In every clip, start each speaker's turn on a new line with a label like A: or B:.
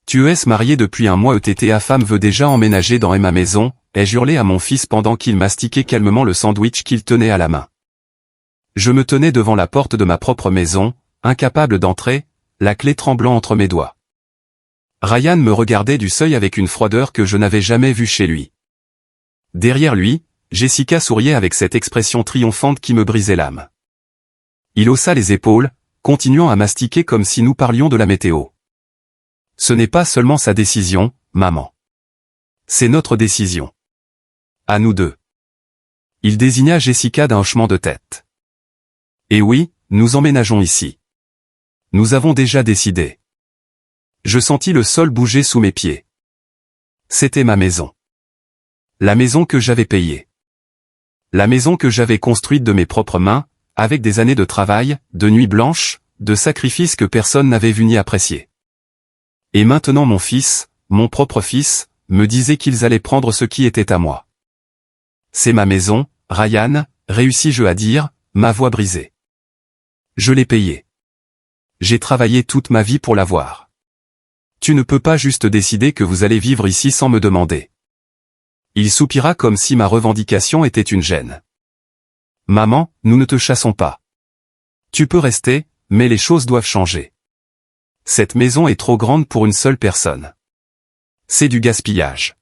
A: Tu es marié depuis un mois et ta femme veut déjà emménager dans ma maison, ai-je hurlé à mon fils pendant qu'il mastiquait calmement le sandwich qu'il tenait à la main. Je me tenais devant la porte de ma propre maison, incapable d'entrer, la clé tremblant entre mes doigts. Ryan me regardait du seuil avec une froideur que je n'avais jamais vue chez lui. Derrière lui, Jessica souriait avec cette expression triomphante qui me brisait l'âme. Il haussa les épaules, continuant à mastiquer comme si nous parlions de la météo. Ce n'est pas seulement sa décision, maman. C'est notre décision. À nous deux. Il désigna Jessica d'un hochement de tête. Et oui, nous emménageons ici. Nous avons déjà décidé. Je sentis le sol bouger sous mes pieds. C'était ma maison. La maison que j'avais payée. La maison que j'avais construite de mes propres mains, avec des années de travail, de nuits blanches, de sacrifices que personne n'avait vu ni apprécié. Et maintenant mon fils, mon propre fils, me disait qu'ils allaient prendre ce qui était à moi. C'est ma maison, Ryan, réussis-je à dire, ma voix brisée. Je l'ai payée. J'ai travaillé toute ma vie pour l'avoir. Tu ne peux pas juste décider que vous allez vivre ici sans me demander. Il soupira comme si ma revendication était une gêne. Maman, nous ne te chassons pas. Tu peux rester, mais les choses doivent changer. Cette maison est trop grande pour une seule personne. C'est du gaspillage.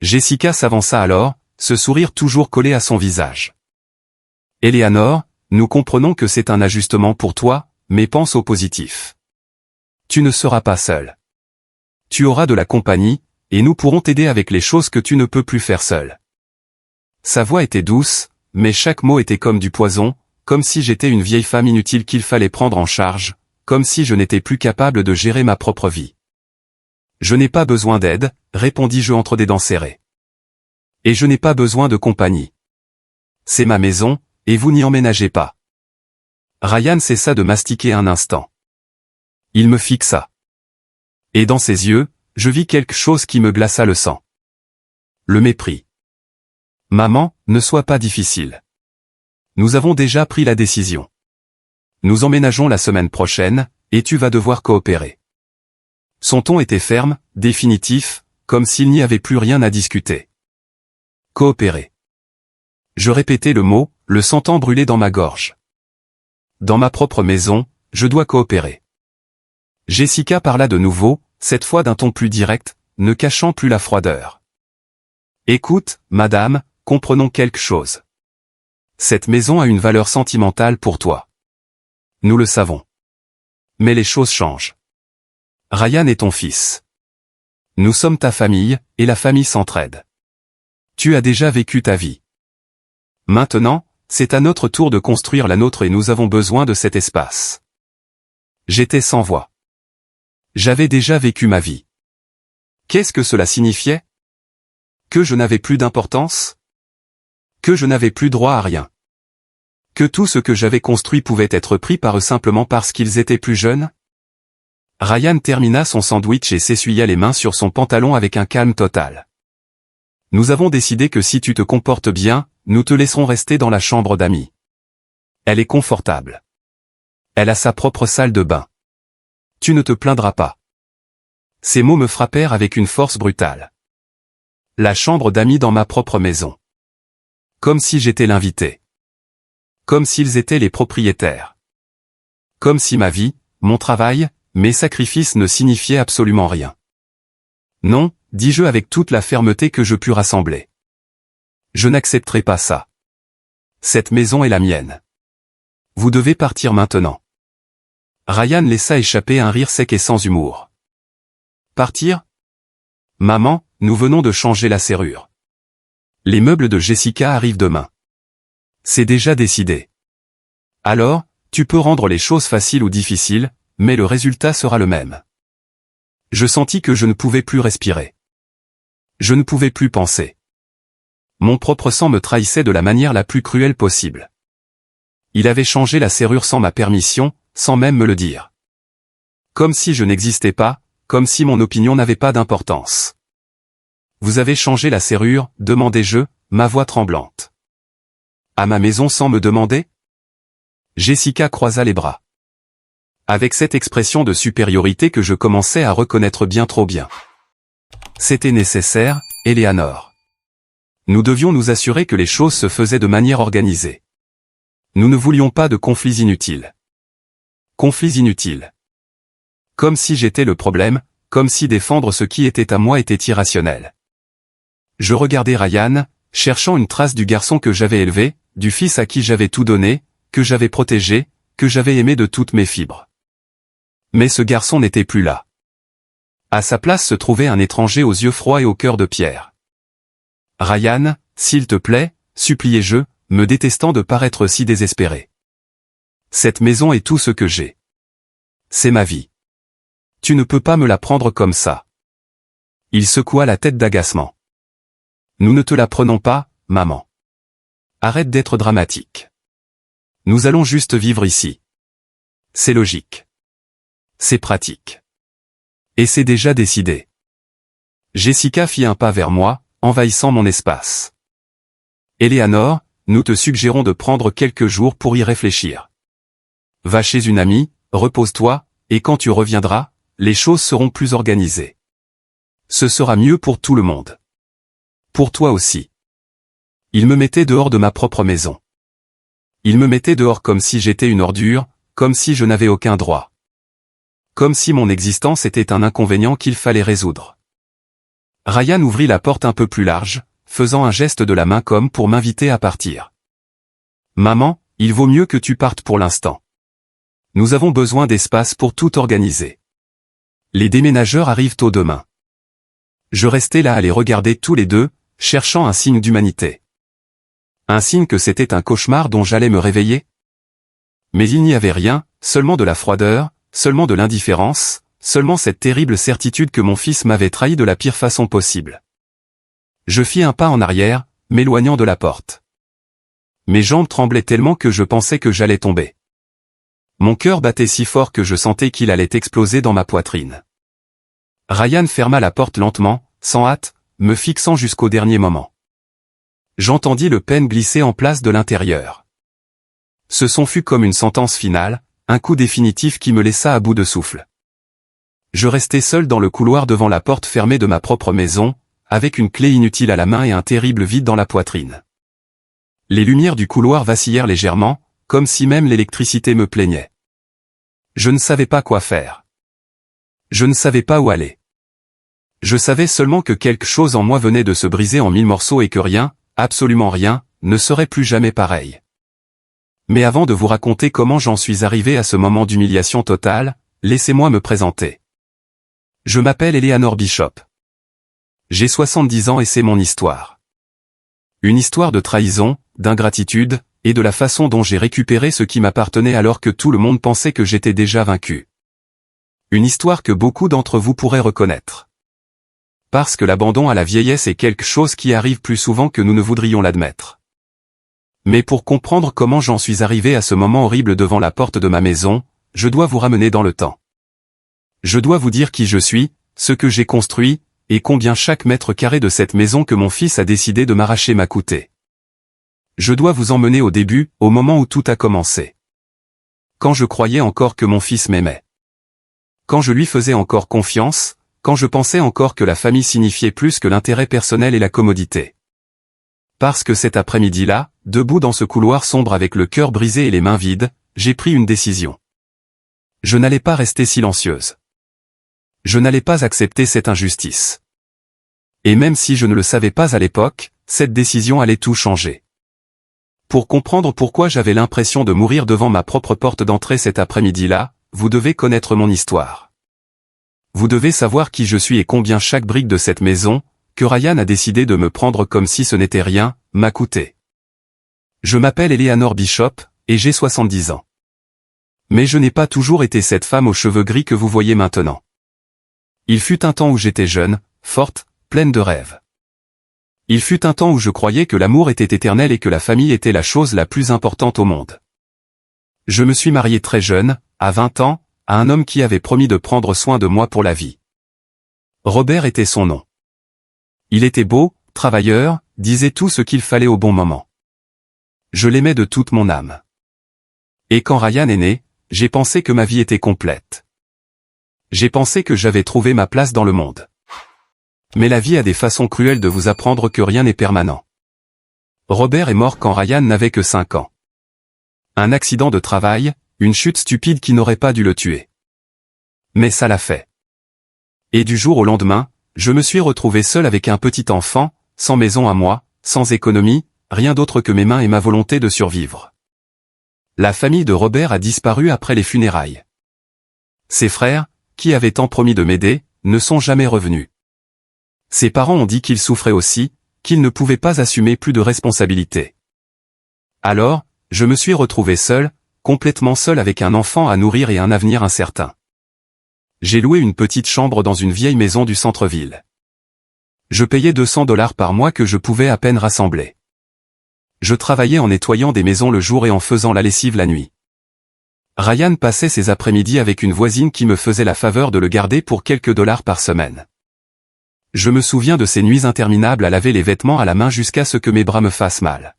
A: Jessica s'avança alors, ce sourire toujours collé à son visage. Eleanor, nous comprenons que c'est un ajustement pour toi, mais pense au positif. Tu ne seras pas seul. Tu auras de la compagnie, et nous pourrons t'aider avec les choses que tu ne peux plus faire seul. Sa voix était douce, mais chaque mot était comme du poison, comme si j'étais une vieille femme inutile qu'il fallait prendre en charge, comme si je n'étais plus capable de gérer ma propre vie. Je n'ai pas besoin d'aide, répondis-je entre des dents serrées. Et je n'ai pas besoin de compagnie. C'est ma maison, et vous n'y emménagez pas. Ryan cessa de mastiquer un instant. Il me fixa. Et dans ses yeux, je vis quelque chose qui me glaça le sang. Le mépris. Maman, ne sois pas difficile. Nous avons déjà pris la décision. Nous emménageons la semaine prochaine, et tu vas devoir coopérer. Son ton était ferme, définitif, comme s'il n'y avait plus rien à discuter. Coopérer. Je répétais le mot, le sentant brûler dans ma gorge. Dans ma propre maison, je dois coopérer. Jessica parla de nouveau, cette fois d'un ton plus direct, ne cachant plus la froideur. Écoute, madame, comprenons quelque chose. Cette maison a une valeur sentimentale pour toi. Nous le savons. Mais les choses changent. Ryan est ton fils. Nous sommes ta famille, et la famille s'entraide. Tu as déjà vécu ta vie. Maintenant, c'est à notre tour de construire la nôtre et nous avons besoin de cet espace. J'étais sans voix. J'avais déjà vécu ma vie. Qu'est-ce que cela signifiait? Que je n'avais plus d'importance? Que je n'avais plus droit à rien? Que tout ce que j'avais construit pouvait être pris par eux simplement parce qu'ils étaient plus jeunes? Ryan termina son sandwich et s'essuya les mains sur son pantalon avec un calme total. Nous avons décidé que si tu te comportes bien, nous te laisserons rester dans la chambre d'amis. Elle est confortable. Elle a sa propre salle de bain. Tu ne te plaindras pas. Ces mots me frappèrent avec une force brutale. La chambre d'amis dans ma propre maison. Comme si j'étais l'invité. Comme s'ils étaient les propriétaires. Comme si ma vie, mon travail, mes sacrifices ne signifiaient absolument rien. Non, dis-je avec toute la fermeté que je pus rassembler. Je n'accepterai pas ça. Cette maison est la mienne. Vous devez partir maintenant. Ryan laissa échapper un rire sec et sans humour. Partir? Maman, nous venons de changer la serrure. Les meubles de Jessica arrivent demain. C'est déjà décidé. Alors, tu peux rendre les choses faciles ou difficiles, mais le résultat sera le même. Je sentis que je ne pouvais plus respirer. Je ne pouvais plus penser. Mon propre sang me trahissait de la manière la plus cruelle possible. Il avait changé la serrure sans ma permission, sans même me le dire. Comme si je n'existais pas, comme si mon opinion n'avait pas d'importance. Vous avez changé la serrure, demandai-je, ma voix tremblante. À ma maison sans me demander? Jessica croisa les bras. Avec cette expression de supériorité que je commençais à reconnaître bien trop bien. C'était nécessaire, Eleanor. Nous devions nous assurer que les choses se faisaient de manière organisée. Nous ne voulions pas de conflits inutiles. Conflits inutiles. Comme si j'étais le problème, comme si défendre ce qui était à moi était irrationnel. Je regardais Ryan, cherchant une trace du garçon que j'avais élevé, du fils à qui j'avais tout donné, que j'avais protégé, que j'avais aimé de toutes mes fibres. Mais ce garçon n'était plus là. À sa place se trouvait un étranger aux yeux froids et au cœur de pierre. « Ryan, s'il te plaît, suppliai-je, me détestant de paraître si désespéré. Cette maison est tout ce que j'ai. C'est ma vie. Tu ne peux pas me la prendre comme ça. » Il secoua la tête d'agacement. « Nous ne te la prenons pas, maman. Arrête d'être dramatique. Nous allons juste vivre ici. C'est logique. C'est pratique. Et c'est déjà décidé. » Jessica fit un pas vers moi, envahissant mon espace. « Eleanor, nous te suggérons de prendre quelques jours pour y réfléchir. Va chez une amie, repose-toi, et quand tu reviendras, les choses seront plus organisées. Ce sera mieux pour tout le monde. Pour toi aussi. » Il me mettait dehors de ma propre maison. Il me mettait dehors comme si j'étais une ordure, comme si je n'avais aucun droit. Comme si mon existence était un inconvénient qu'il fallait résoudre. Ryan ouvrit la porte un peu plus large, faisant un geste de la main comme pour m'inviter à partir. « Maman, il vaut mieux que tu partes pour l'instant. Nous avons besoin d'espace pour tout organiser. Les déménageurs arrivent tôt demain. » Je restais là à les regarder tous les deux, cherchant un signe d'humanité. Un signe que c'était un cauchemar dont j'allais me réveiller? Mais il n'y avait rien, seulement de la froideur, seulement de l'indifférence, seulement cette terrible certitude que mon fils m'avait trahi de la pire façon possible. Je fis un pas en arrière, m'éloignant de la porte. Mes jambes tremblaient tellement que je pensais que j'allais tomber. Mon cœur battait si fort que je sentais qu'il allait exploser dans ma poitrine. Ryan ferma la porte lentement, sans hâte, me fixant jusqu'au dernier moment. J'entendis le pen glisser en place de l'intérieur. Ce son fut comme une sentence finale, un coup définitif qui me laissa à bout de souffle. Je restai seul dans le couloir devant la porte fermée de ma propre maison, avec une clé inutile à la main et un terrible vide dans la poitrine. Les lumières du couloir vacillèrent légèrement, comme si même l'électricité me plaignait. Je ne savais pas quoi faire. Je ne savais pas où aller. Je savais seulement que quelque chose en moi venait de se briser en 1000 morceaux et que rien, absolument rien, ne serait plus jamais pareil. Mais avant de vous raconter comment j'en suis arrivé à ce moment d'humiliation totale, laissez-moi me présenter. Je m'appelle Eleanor Bishop. J'ai 70 ans et c'est mon histoire. Une histoire de trahison, d'ingratitude, et de la façon dont j'ai récupéré ce qui m'appartenait alors que tout le monde pensait que j'étais déjà vaincu. Une histoire que beaucoup d'entre vous pourraient reconnaître. Parce que l'abandon à la vieillesse est quelque chose qui arrive plus souvent que nous ne voudrions l'admettre. Mais pour comprendre comment j'en suis arrivé à ce moment horrible devant la porte de ma maison, je dois vous ramener dans le temps. Je dois vous dire qui je suis, ce que j'ai construit, et combien chaque mètre carré de cette maison que mon fils a décidé de m'arracher m'a coûté. Je dois vous emmener au début, au moment où tout a commencé. Quand je croyais encore que mon fils m'aimait. Quand je lui faisais encore confiance, quand je pensais encore que la famille signifiait plus que l'intérêt personnel et la commodité. Parce que cet après-midi-là, debout dans ce couloir sombre avec le cœur brisé et les mains vides, j'ai pris une décision. Je n'allais pas rester silencieuse. Je n'allais pas accepter cette injustice. Et même si je ne le savais pas à l'époque, cette décision allait tout changer. Pour comprendre pourquoi j'avais l'impression de mourir devant ma propre porte d'entrée cet après-midi-là, vous devez connaître mon histoire. Vous devez savoir qui je suis et combien chaque brique de cette maison, que Ryan a décidé de me prendre comme si ce n'était rien, m'a coûté. Je m'appelle Eleanor Bishop, et j'ai 70 ans. Mais je n'ai pas toujours été cette femme aux cheveux gris que vous voyez maintenant. Il fut un temps où j'étais jeune, forte, pleine de rêves. Il fut un temps où je croyais que l'amour était éternel et que la famille était la chose la plus importante au monde. Je me suis marié très jeune, à 20 ans, à un homme qui avait promis de prendre soin de moi pour la vie. Robert était son nom. Il était beau, travailleur, disait tout ce qu'il fallait au bon moment. Je l'aimais de toute mon âme. Et quand Ryan est né, j'ai pensé que ma vie était complète. J'ai pensé que j'avais trouvé ma place dans le monde. Mais la vie a des façons cruelles de vous apprendre que rien n'est permanent. Robert est mort quand Ryan n'avait que 5 ans. Un accident de travail, une chute stupide qui n'aurait pas dû le tuer. Mais ça l'a fait. Et du jour au lendemain, je me suis retrouvé seul avec un petit enfant, sans maison à moi, sans économie, rien d'autre que mes mains et ma volonté de survivre. La famille de Robert a disparu après les funérailles. Ses frères, qui avaient tant promis de m'aider, ne sont jamais revenus. Ses parents ont dit qu'ils souffraient aussi, qu'ils ne pouvaient pas assumer plus de responsabilités. Alors, je me suis retrouvé seul, complètement seul avec un enfant à nourrir et un avenir incertain. J'ai loué une petite chambre dans une vieille maison du centre-ville. Je payais $200 par mois que je pouvais à peine rassembler. Je travaillais en nettoyant des maisons le jour et en faisant la lessive la nuit. Ryan passait ses après-midi avec une voisine qui me faisait la faveur de le garder pour quelques dollars par semaine. Je me souviens de ces nuits interminables à laver les vêtements à la main jusqu'à ce que mes bras me fassent mal.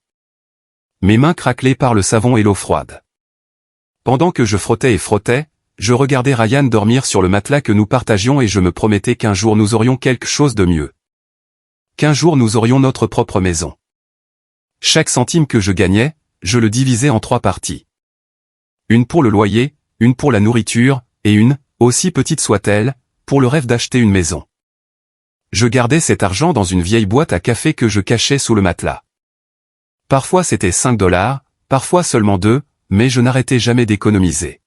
A: Mes mains craquelaient par le savon et l'eau froide. Pendant que je frottais et frottais, je regardais Ryan dormir sur le matelas que nous partagions et je me promettais qu'un jour nous aurions quelque chose de mieux. Qu'un jour nous aurions notre propre maison. Chaque centime que je gagnais, je le divisais en 3 parties. Une pour le loyer, une pour la nourriture, et une, aussi petite soit-elle, pour le rêve d'acheter une maison. Je gardais cet argent dans une vieille boîte à café que je cachais sous le matelas. Parfois c'était $5, parfois seulement 2, mais je n'arrêtais jamais d'économiser.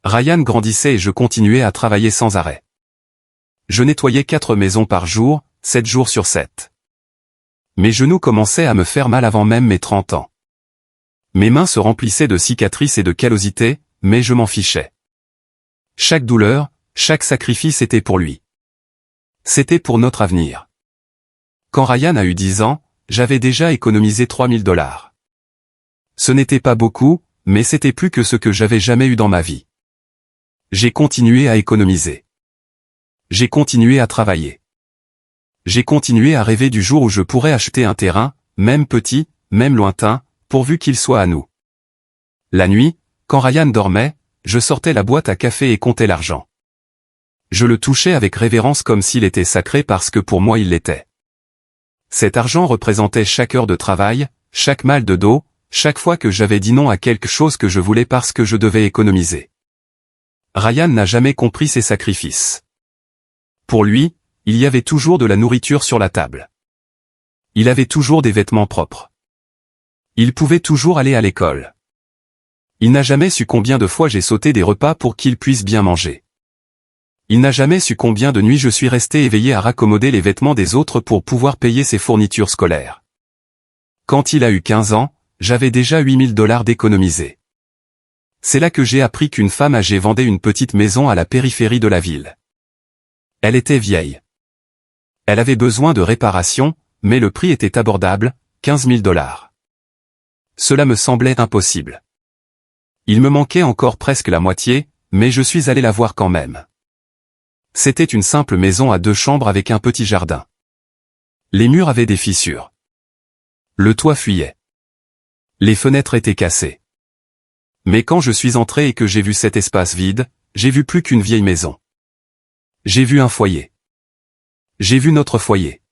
A: Ryan grandissait et je continuais à travailler sans arrêt. Je nettoyais 4 maisons par jour, 7 jours sur 7. Mes genoux commençaient à me faire mal avant même mes 30 ans. Mes mains se remplissaient de cicatrices et de callosités, mais je m'en fichais. Chaque douleur, chaque sacrifice était pour lui. C'était pour notre avenir. Quand Ryan a eu 10 ans, j'avais déjà économisé $3000. Ce n'était pas beaucoup, mais c'était plus que ce que j'avais jamais eu dans ma vie. J'ai continué à économiser. J'ai continué à travailler. J'ai continué à rêver du jour où je pourrais acheter un terrain, même petit, même lointain, pourvu qu'il soit à nous. La nuit, quand Ryan dormait, je sortais la boîte à café et comptais l'argent. Je le touchais avec révérence comme s'il était sacré parce que pour moi il l'était. Cet argent représentait chaque heure de travail, chaque mal de dos, chaque fois que j'avais dit non à quelque chose que je voulais parce que je devais économiser. Ryan n'a jamais compris ces sacrifices. Pour lui, il y avait toujours de la nourriture sur la table. Il avait toujours des vêtements propres. Il pouvait toujours aller à l'école. Il n'a jamais su combien de fois j'ai sauté des repas pour qu'il puisse bien manger. Il n'a jamais su combien de nuits je suis resté éveillé à raccommoder les vêtements des autres pour pouvoir payer ses fournitures scolaires. Quand il a eu 15 ans, j'avais déjà $8000 d'économisés. C'est là que j'ai appris qu'une femme âgée vendait une petite maison à la périphérie de la ville. Elle était vieille. Elle avait besoin de réparation, mais le prix était abordable, $15000. Cela me semblait impossible. Il me manquait encore presque la moitié, mais je suis allé la voir quand même. C'était une simple maison à 2 chambres avec un petit jardin. Les murs avaient des fissures. Le toit fuyait. Les fenêtres étaient cassées. Mais quand je suis entré et que j'ai vu cet espace vide, j'ai vu plus qu'une vieille maison. J'ai vu un foyer. J'ai vu notre foyer.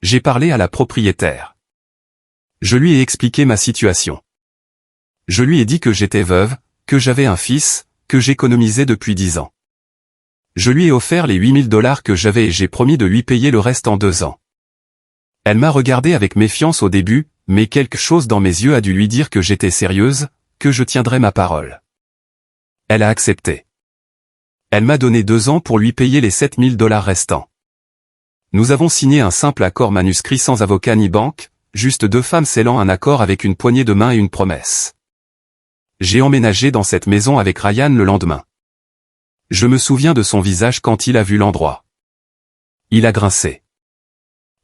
A: J'ai parlé à la propriétaire. Je lui ai expliqué ma situation. Je lui ai dit que j'étais veuve, que j'avais un fils, que j'économisais depuis 10 ans. Je lui ai offert les $8000 que j'avais et j'ai promis de lui payer le reste en 2 ans. Elle m'a regardé avec méfiance au début, mais quelque chose dans mes yeux a dû lui dire que j'étais sérieuse, que je tiendrais ma parole. Elle a accepté. Elle m'a donné 2 ans pour lui payer les $7000 restants. Nous avons signé un simple accord manuscrit sans avocat ni banque, juste 2 femmes scellant un accord avec une poignée de main et une promesse. J'ai emménagé dans cette maison avec Ryan le lendemain. Je me souviens de son visage quand il a vu l'endroit. Il a grincé.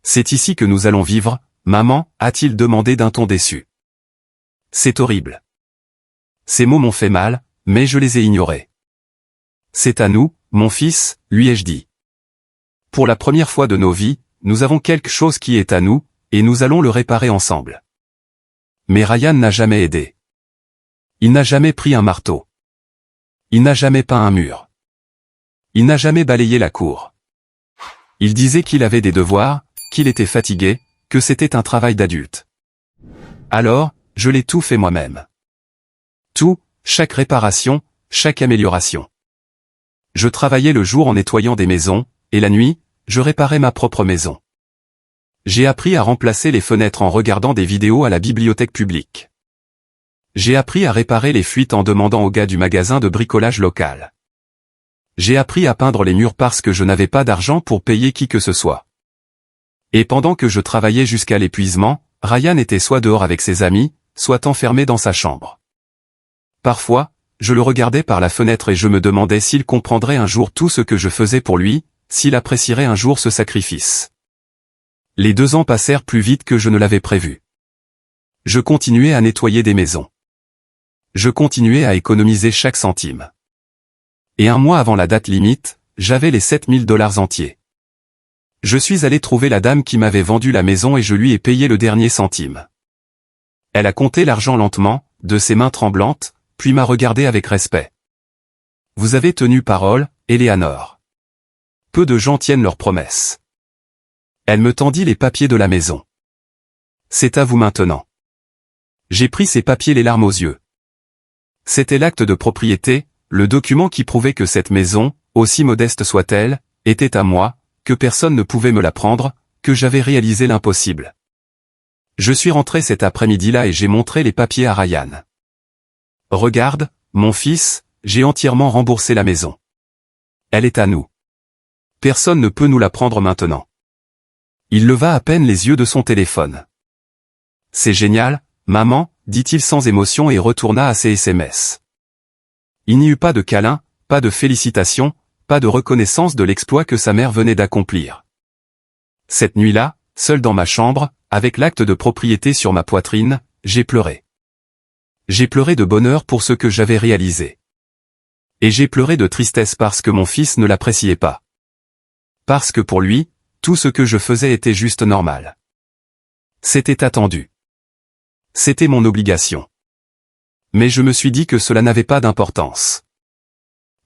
A: C'est ici que nous allons vivre, maman, a-t-il demandé d'un ton déçu. C'est horrible. Ces mots m'ont fait mal, mais je les ai ignorés. C'est à nous, mon fils, lui ai-je dit. Pour la première fois de nos vies, nous avons quelque chose qui est à nous, et nous allons le réparer ensemble. Mais Ryan n'a jamais aidé. Il n'a jamais pris un marteau. Il n'a jamais peint un mur. Il n'a jamais balayé la cour. Il disait qu'il avait des devoirs, qu'il était fatigué, que c'était un travail d'adulte. Alors, je l'ai tout fait moi-même. Tout, chaque réparation, chaque amélioration. Je travaillais le jour en nettoyant des maisons, et la nuit, je réparais ma propre maison. J'ai appris à remplacer les fenêtres en regardant des vidéos à la bibliothèque publique. J'ai appris à réparer les fuites en demandant au gars du magasin de bricolage local. J'ai appris à peindre les murs parce que je n'avais pas d'argent pour payer qui que ce soit. Et pendant que je travaillais jusqu'à l'épuisement, Ryan était soit dehors avec ses amis, soit enfermé dans sa chambre. Parfois, je le regardais par la fenêtre et je me demandais s'il comprendrait un jour tout ce que je faisais pour lui, s'il apprécierait un jour ce sacrifice. Les 2 ans passèrent plus vite que je ne l'avais prévu. Je continuais à nettoyer des maisons. Je continuais à économiser chaque centime. Et un mois avant la date limite, j'avais les $7 000 entiers. Je suis allé trouver la dame qui m'avait vendu la maison et je lui ai payé le dernier centime. Elle a compté l'argent lentement, de ses mains tremblantes, puis m'a regardé avec respect. « Vous avez tenu parole, Eleanor. Peu de gens tiennent leurs promesses. » Elle me tendit les papiers de la maison. « C'est à vous maintenant. » J'ai pris ces papiers les larmes aux yeux. C'était l'acte de propriété, le document qui prouvait que cette maison, aussi modeste soit-elle, était à moi, que personne ne pouvait me la prendre, que j'avais réalisé l'impossible. Je suis rentré cet après-midi-là et j'ai montré les papiers à Ryan. « Regarde, mon fils, j'ai entièrement remboursé la maison. Elle est à nous. Personne ne peut nous la prendre maintenant. » Il leva à peine les yeux de son téléphone. « C'est génial, maman, dit-il sans émotion et retourna à ses SMS. Il n'y eut pas de câlin, pas de félicitations, pas de reconnaissance de l'exploit que sa mère venait d'accomplir. Cette nuit-là, seul dans ma chambre, avec l'acte de propriété sur ma poitrine, j'ai pleuré. J'ai pleuré de bonheur pour ce que j'avais réalisé. Et j'ai pleuré de tristesse parce que mon fils ne l'appréciait pas. Parce que pour lui, tout ce que je faisais était juste normal. C'était attendu. C'était mon obligation. Mais je me suis dit que cela n'avait pas d'importance.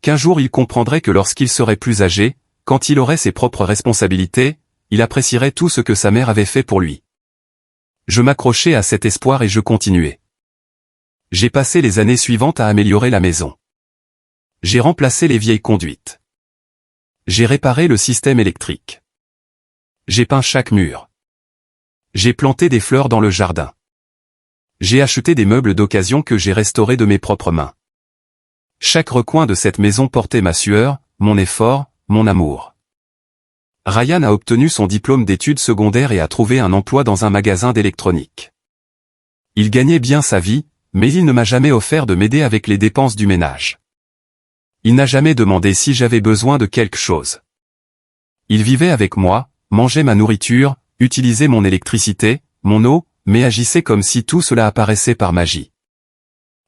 A: Qu'un jour il comprendrait que lorsqu'il serait plus âgé, quand il aurait ses propres responsabilités, il apprécierait tout ce que sa mère avait fait pour lui. Je m'accrochais à cet espoir et je continuais. J'ai passé les années suivantes à améliorer la maison. J'ai remplacé les vieilles conduites. J'ai réparé le système électrique. J'ai peint chaque mur. J'ai planté des fleurs dans le jardin. J'ai acheté des meubles d'occasion que j'ai restaurés de mes propres mains. Chaque recoin de cette maison portait ma sueur, mon effort, mon amour. Ryan a obtenu son diplôme d'études secondaires et a trouvé un emploi dans un magasin d'électronique. Il gagnait bien sa vie, mais il ne m'a jamais offert de m'aider avec les dépenses du ménage. Il n'a jamais demandé si j'avais besoin de quelque chose. Il vivait avec moi, mangeait ma nourriture, utilisait mon électricité, mon eau, mais agissait comme si tout cela apparaissait par magie.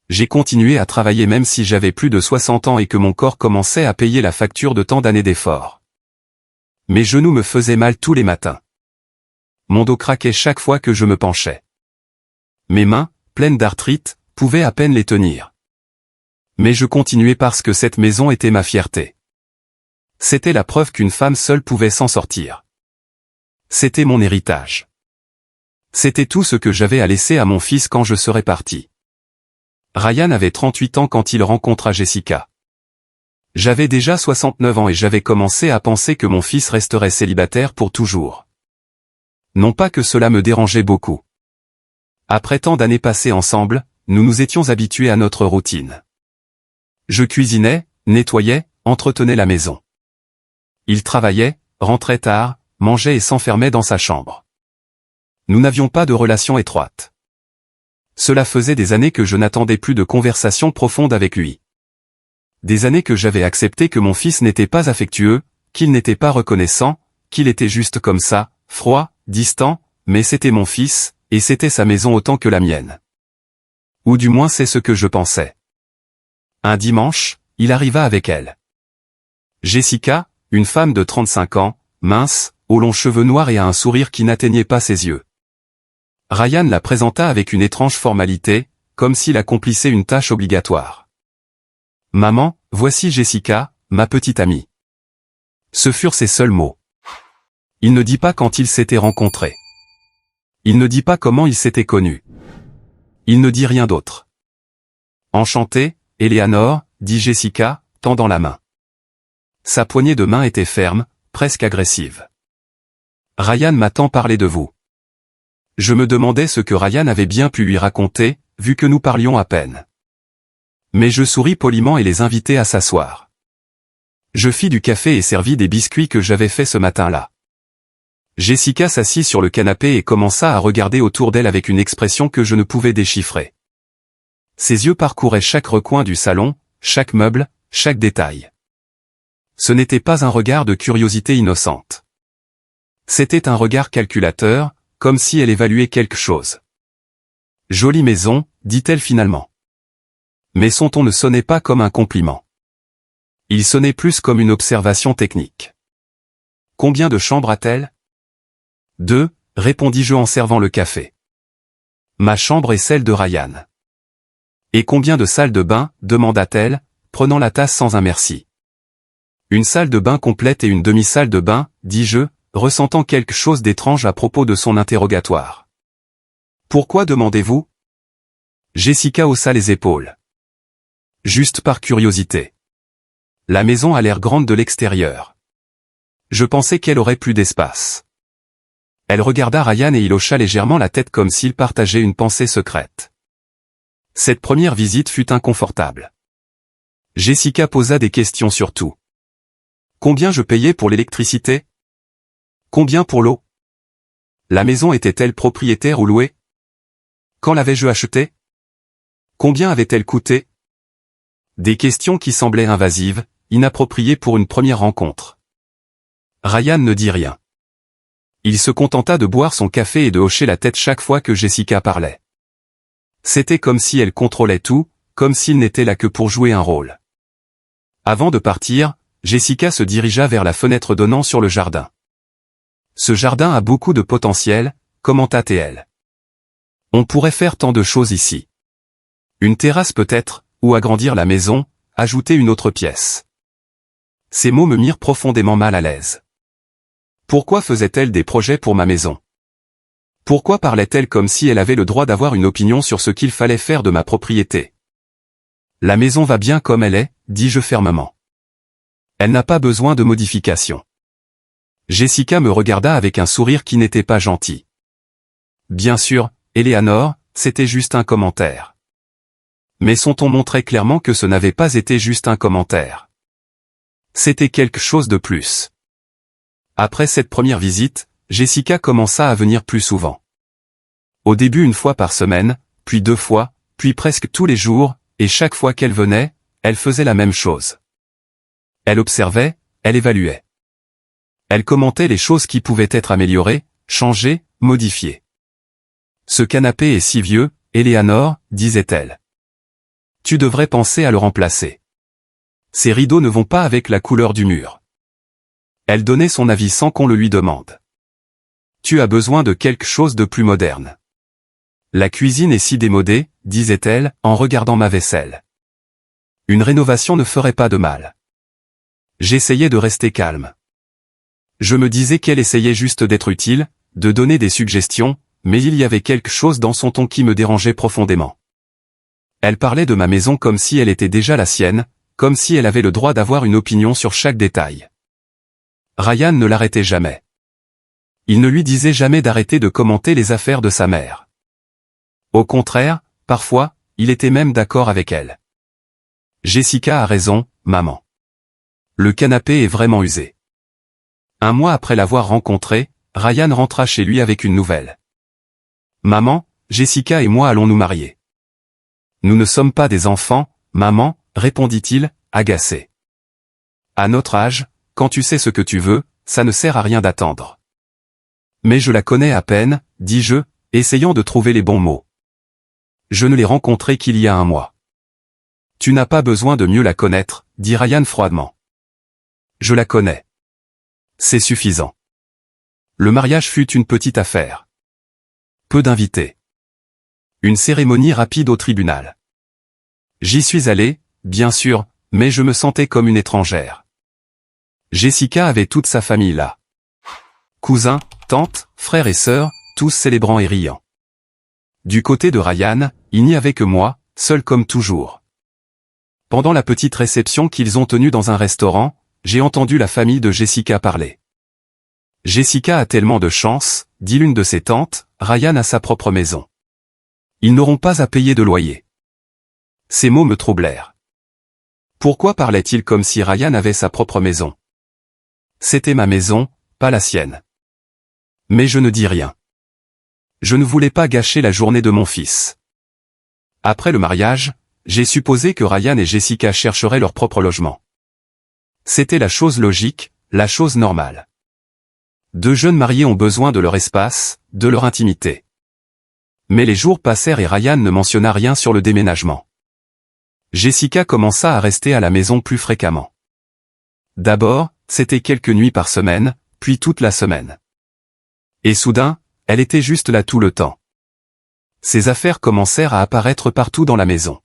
A: J'ai continué à travailler même si j'avais plus de 60 ans et que mon corps commençait à payer la facture de tant d'années d'efforts. Mes genoux me faisaient mal tous les matins. Mon dos craquait chaque fois que je me penchais. Mes mains, pleines d'arthrite, pouvaient à peine les tenir. Mais je continuais parce que cette maison était ma fierté. C'était la preuve qu'une femme seule pouvait s'en sortir. C'était mon héritage. C'était tout ce que j'avais à laisser à mon fils quand je serais parti. Ryan avait 38 ans quand il rencontra Jessica. J'avais déjà 69 ans et j'avais commencé à penser que mon fils resterait célibataire pour toujours. Non pas que cela me dérangeait beaucoup. Après tant d'années passées ensemble, nous nous étions habitués à notre routine. Je cuisinais, nettoyais, entretenais la maison. Il travaillait, rentrait tard, mangeait et s'enfermait dans sa chambre. Nous n'avions pas de relation étroite. Cela faisait des années que je n'attendais plus de conversation profonde avec lui. Des années que j'avais accepté que mon fils n'était pas affectueux, qu'il n'était pas reconnaissant, qu'il était juste comme ça, froid, distant, mais c'était mon fils, et c'était sa maison autant que la mienne. Ou du moins c'est ce que je pensais. Un dimanche, il arriva avec elle. Jessica, une femme de 35 ans, mince, aux longs cheveux noirs et à un sourire qui n'atteignait pas ses yeux. Ryan la présenta avec une étrange formalité, comme s'il accomplissait une tâche obligatoire. « Maman, voici Jessica, ma petite amie. » Ce furent ses seuls mots. Il ne dit pas quand ils s'étaient rencontrés. Il ne dit pas comment ils s'étaient connus. Il ne dit rien d'autre. « Enchantée, Eleanor, » dit Jessica, tendant la main. Sa poignée de main était ferme, presque agressive. « Ryan m'a tant parlé de vous. » Je me demandais ce que Ryan avait bien pu lui raconter, vu que nous parlions à peine. Mais je souris poliment et les invitai à s'asseoir. Je fis du café et servis des biscuits que j'avais faits ce matin-là. Jessica s'assit sur le canapé et commença à regarder autour d'elle avec une expression que je ne pouvais déchiffrer. Ses yeux parcouraient chaque recoin du salon, chaque meuble, chaque détail. Ce n'était pas un regard de curiosité innocente. C'était un regard calculateur, comme si elle évaluait quelque chose. « Jolie maison », dit-elle finalement. Mais son ton ne sonnait pas comme un compliment. Il sonnait plus comme une observation technique. « Combien de chambres a-t-elle » ? « 2, répondis-je en servant le café. « Ma chambre est celle de Ryan. »« Et combien de salles de bain » demanda-t-elle, prenant la tasse sans un merci. « Une salle de bain complète et une demi-salle de bain, dis-je, ressentant quelque chose d'étrange à propos de son interrogatoire. « Pourquoi demandez-vous » Jessica haussa les épaules. « Juste par curiosité. La maison a l'air grande de l'extérieur. Je pensais qu'elle aurait plus d'espace. » Elle regarda Ryan et il hocha légèrement la tête comme s'il partageait une pensée secrète. Cette première visite fut inconfortable. Jessica posa des questions sur tout. Combien je payais pour l'électricité ? Combien pour l'eau ? La maison était-elle propriétaire ou louée ? Quand l'avais-je achetée ? Combien avait-elle coûté ? Des questions qui semblaient invasives, inappropriées pour une première rencontre. Ryan ne dit rien. Il se contenta de boire son café et de hocher la tête chaque fois que Jessica parlait. C'était comme si elle contrôlait tout, comme s'il n'était là que pour jouer un rôle. Avant de partir, Jessica se dirigea vers la fenêtre donnant sur le jardin. « Ce jardin a beaucoup de potentiel, » commenta-t-elle. « On pourrait faire tant de choses ici. Une terrasse peut-être, ou agrandir la maison, ajouter une autre pièce. » Ces mots me mirent profondément mal à l'aise. Pourquoi faisait-elle des projets pour ma maison ? Pourquoi parlait-elle comme si elle avait le droit d'avoir une opinion sur ce qu'il fallait faire de ma propriété ? La maison va bien comme elle est, dis-je fermement. Elle n'a pas besoin de modification. Jessica me regarda avec un sourire qui n'était pas gentil. Bien sûr, Eleanor, c'était juste un commentaire. Mais son ton montrait clairement que ce n'avait pas été juste un commentaire. C'était quelque chose de plus. Après cette première visite, Jessica commença à venir plus souvent. Au début 1 fois par semaine, puis 2 fois, puis presque tous les jours, et chaque fois qu'elle venait, elle faisait la même chose. Elle observait, elle évaluait. Elle commentait les choses qui pouvaient être améliorées, changées, modifiées. « Ce canapé est si vieux, Eleanor, » disait-elle. « Tu devrais penser à le remplacer. Ces rideaux ne vont pas avec la couleur du mur. » Elle donnait son avis sans qu'on le lui demande. « Tu as besoin de quelque chose de plus moderne. La cuisine est si démodée, » disait-elle, en regardant ma vaisselle. Une rénovation ne ferait pas de mal. J'essayais de rester calme. Je me disais qu'elle essayait juste d'être utile, de donner des suggestions, mais il y avait quelque chose dans son ton qui me dérangeait profondément. Elle parlait de ma maison comme si elle était déjà la sienne, comme si elle avait le droit d'avoir une opinion sur chaque détail. Ryan ne l'arrêtait jamais. Il ne lui disait jamais d'arrêter de commenter les affaires de sa mère. Au contraire, parfois, il était même d'accord avec elle. Jessica a raison, maman. Le canapé est vraiment usé. 1 mois après l'avoir rencontré, Ryan rentra chez lui avec une nouvelle. Maman, Jessica et moi allons nous marier. Nous ne sommes pas des enfants, maman, répondit-il, agacé. À notre âge, quand tu sais ce que tu veux, ça ne sert à rien d'attendre. Mais je la connais à peine, dis-je, essayant de trouver les bons mots. Je ne l'ai rencontrée qu'il y a 1 mois. Tu n'as pas besoin de mieux la connaître, dit Ryan froidement. Je la connais. C'est suffisant. Le mariage fut une petite affaire. Peu d'invités. Une cérémonie rapide au tribunal. J'y suis allé, bien sûr, mais je me sentais comme une étrangère. Jessica avait toute sa famille là. Cousins, tantes, frères et sœurs, tous célébrant et riant. Du côté de Ryan, il n'y avait que moi, seul comme toujours. Pendant la petite réception qu'ils ont tenue dans un restaurant, j'ai entendu la famille de Jessica parler. Jessica a tellement de chance, dit l'une de ses tantes, Ryan a sa propre maison. Ils n'auront pas à payer de loyer. Ces mots me troublèrent. Pourquoi parlait-il comme si Ryan avait sa propre maison? C'était ma maison, pas la sienne. Mais je ne dis rien. Je ne voulais pas gâcher la journée de mon fils. Après le mariage, j'ai supposé que Ryan et Jessica chercheraient leur propre logement. C'était la chose logique, la chose normale. Deux jeunes mariés ont besoin de leur espace, de leur intimité. Mais les jours passèrent et Ryan ne mentionna rien sur le déménagement. Jessica commença à rester à la maison plus fréquemment. D'abord, c'était quelques nuits par semaine, puis toute la semaine. Et soudain, elle était juste là tout le temps. Ses affaires commencèrent à apparaître partout dans la maison.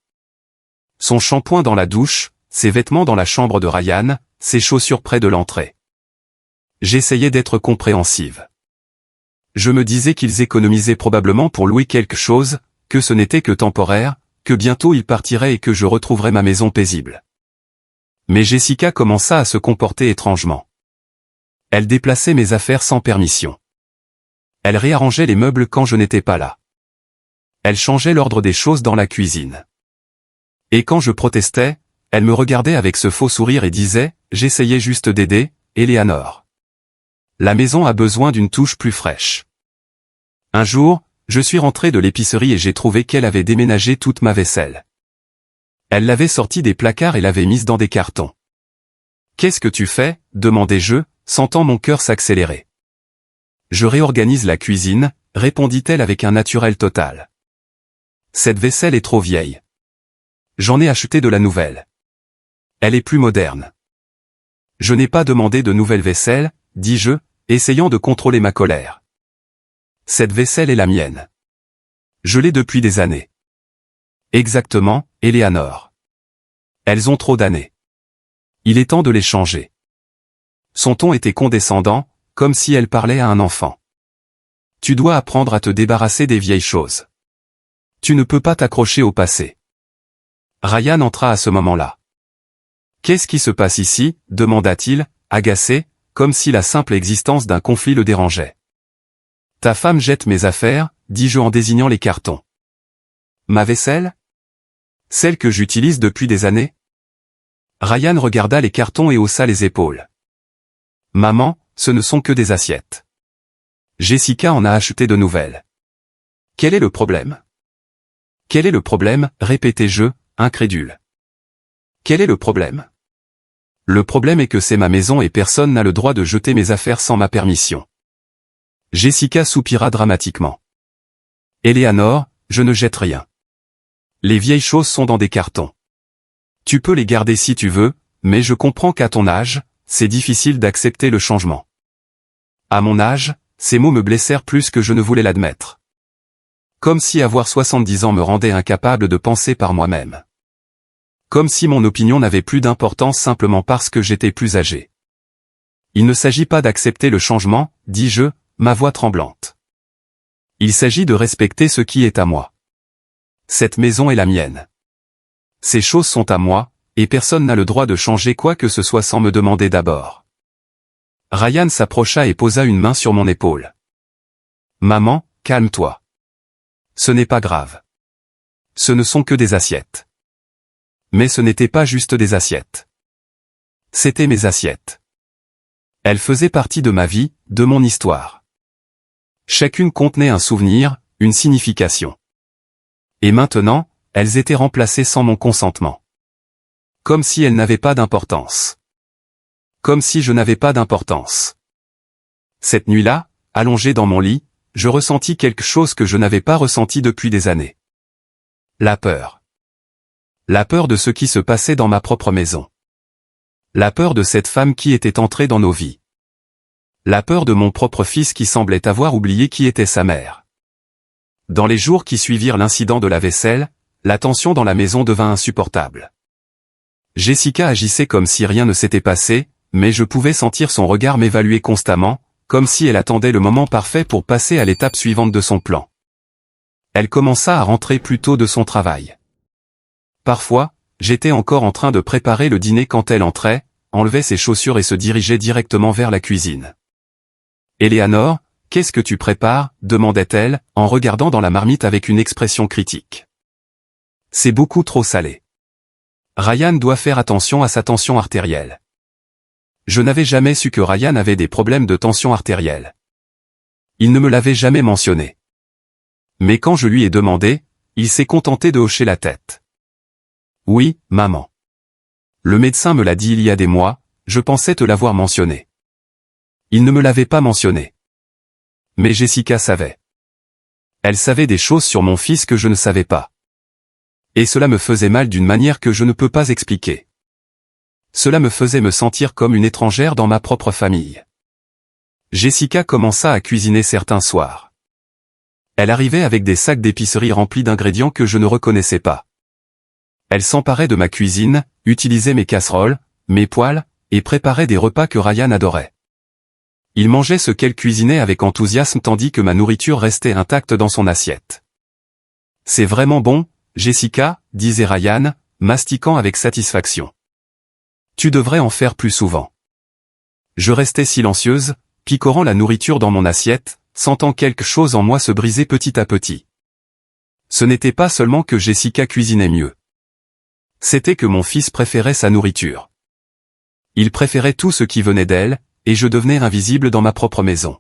A: Son shampoing dans la douche, ses vêtements dans la chambre de Ryan, ses chaussures près de l'entrée. J'essayais d'être compréhensive. Je me disais qu'ils économisaient probablement pour louer quelque chose, que ce n'était que temporaire, que bientôt ils partiraient et que je retrouverais ma maison paisible. Mais Jessica commença à se comporter étrangement. Elle déplaçait mes affaires sans permission. Elle réarrangeait les meubles quand je n'étais pas là. Elle changeait l'ordre des choses dans la cuisine. Et quand je protestais, elle me regardait avec ce faux sourire et disait, j'essayais juste d'aider, Eleanor. La maison a besoin d'une touche plus fraîche. Un jour, je suis rentré de l'épicerie et j'ai trouvé qu'elle avait déménagé toute ma vaisselle. Elle l'avait sortie des placards et l'avait mise dans des cartons. Qu'est-ce que tu fais? Demandai-je, sentant mon cœur s'accélérer. Je réorganise la cuisine, répondit-elle avec un naturel total. Cette vaisselle est trop vieille. J'en ai acheté de la nouvelle. Elle est plus moderne. Je n'ai pas demandé de nouvelle vaisselle, dis-je, essayant de contrôler ma colère. Cette vaisselle est la mienne. Je l'ai depuis des années. Exactement, Eleanor. Elles ont trop d'années. Il est temps de les changer. Son ton était condescendant, comme si elle parlait à un enfant. Tu dois apprendre à te débarrasser des vieilles choses. Tu ne peux pas t'accrocher au passé. Ryan entra à ce moment-là. Qu'est-ce qui se passe ici? Demanda-t-il, agacé, comme si la simple existence d'un conflit le dérangeait. Ta femme jette mes affaires, dis-je en désignant les cartons. Ma vaisselle? Celle que j'utilise depuis des années? Ryan regarda les cartons et haussa les épaules. Maman, ce ne sont que des assiettes. Jessica en a acheté de nouvelles. Quel est le problème? Quel est le problème? Répétai-je, incrédule. Quel est le problème? Le problème est que c'est ma maison et personne n'a le droit de jeter mes affaires sans ma permission. Jessica soupira dramatiquement. Eleanor, je ne jette rien. Les vieilles choses sont dans des cartons. Tu peux les garder si tu veux, mais je comprends qu'à ton âge, c'est difficile d'accepter le changement. À mon âge, ces mots me blessèrent plus que je ne voulais l'admettre. Comme si avoir 70 ans me rendait incapable de penser par moi-même. Comme si mon opinion n'avait plus d'importance simplement parce que j'étais plus âgé. Il ne s'agit pas d'accepter le changement, dis-je, ma voix tremblante. Il s'agit de respecter ce qui est à moi. Cette maison est la mienne. Ces choses sont à moi, et personne n'a le droit de changer quoi que ce soit sans me demander d'abord. Ryan s'approcha et posa une main sur mon épaule. Maman, calme-toi. Ce n'est pas grave. Ce ne sont que des assiettes. Mais ce n'était pas juste des assiettes. C'étaient mes assiettes. Elles faisaient partie de ma vie, de mon histoire. Chacune contenait un souvenir, une signification. Et maintenant, elles étaient remplacées sans mon consentement. Comme si elles n'avaient pas d'importance. Comme si je n'avais pas d'importance. Cette nuit-là, allongé dans mon lit, je ressentis quelque chose que je n'avais pas ressenti depuis des années. La peur. La peur de ce qui se passait dans ma propre maison. La peur de cette femme qui était entrée dans nos vies. La peur de mon propre fils qui semblait avoir oublié qui était sa mère. Dans les jours qui suivirent l'incident de la vaisselle, la tension dans la maison devint insupportable. Jessica agissait comme si rien ne s'était passé, mais je pouvais sentir son regard m'évaluer constamment, comme si elle attendait le moment parfait pour passer à l'étape suivante de son plan. Elle commença à rentrer plus tôt de son travail. Parfois, j'étais encore en train de préparer le dîner quand elle entrait, enlevait ses chaussures et se dirigeait directement vers la cuisine. « Éléanore, qu'est-ce que tu prépares ?» demandait-elle, en regardant dans la marmite avec une expression critique. « C'est beaucoup trop salé. Ryan doit faire attention à sa tension artérielle. » Je n'avais jamais su que Ryan avait des problèmes de tension artérielle. Il ne me l'avait jamais mentionné. Mais quand je lui ai demandé, il s'est contenté de hocher la tête. « Oui, maman. Le médecin me l'a dit il y a des mois, je pensais te l'avoir mentionné. » Il ne me l'avait pas mentionné. Mais Jessica savait. Elle savait des choses sur mon fils que je ne savais pas. Et cela me faisait mal d'une manière que je ne peux pas expliquer. Cela me faisait me sentir comme une étrangère dans ma propre famille. Jessica commença à cuisiner certains soirs. Elle arrivait avec des sacs d'épicerie remplis d'ingrédients que je ne reconnaissais pas. Elle s'emparait de ma cuisine, utilisait mes casseroles, mes poêles, et préparait des repas que Ryan adorait. Il mangeait ce qu'elle cuisinait avec enthousiasme tandis que ma nourriture restait intacte dans son assiette. « C'est vraiment bon, Jessica, » disait Ryan, mastiquant avec satisfaction. « Tu devrais en faire plus souvent. » Je restais silencieuse, picorant la nourriture dans mon assiette, sentant quelque chose en moi se briser petit à petit. Ce n'était pas seulement que Jessica cuisinait mieux. C'était que mon fils préférait sa nourriture. Il préférait tout ce qui venait d'elle, et je devenais invisible dans ma propre maison.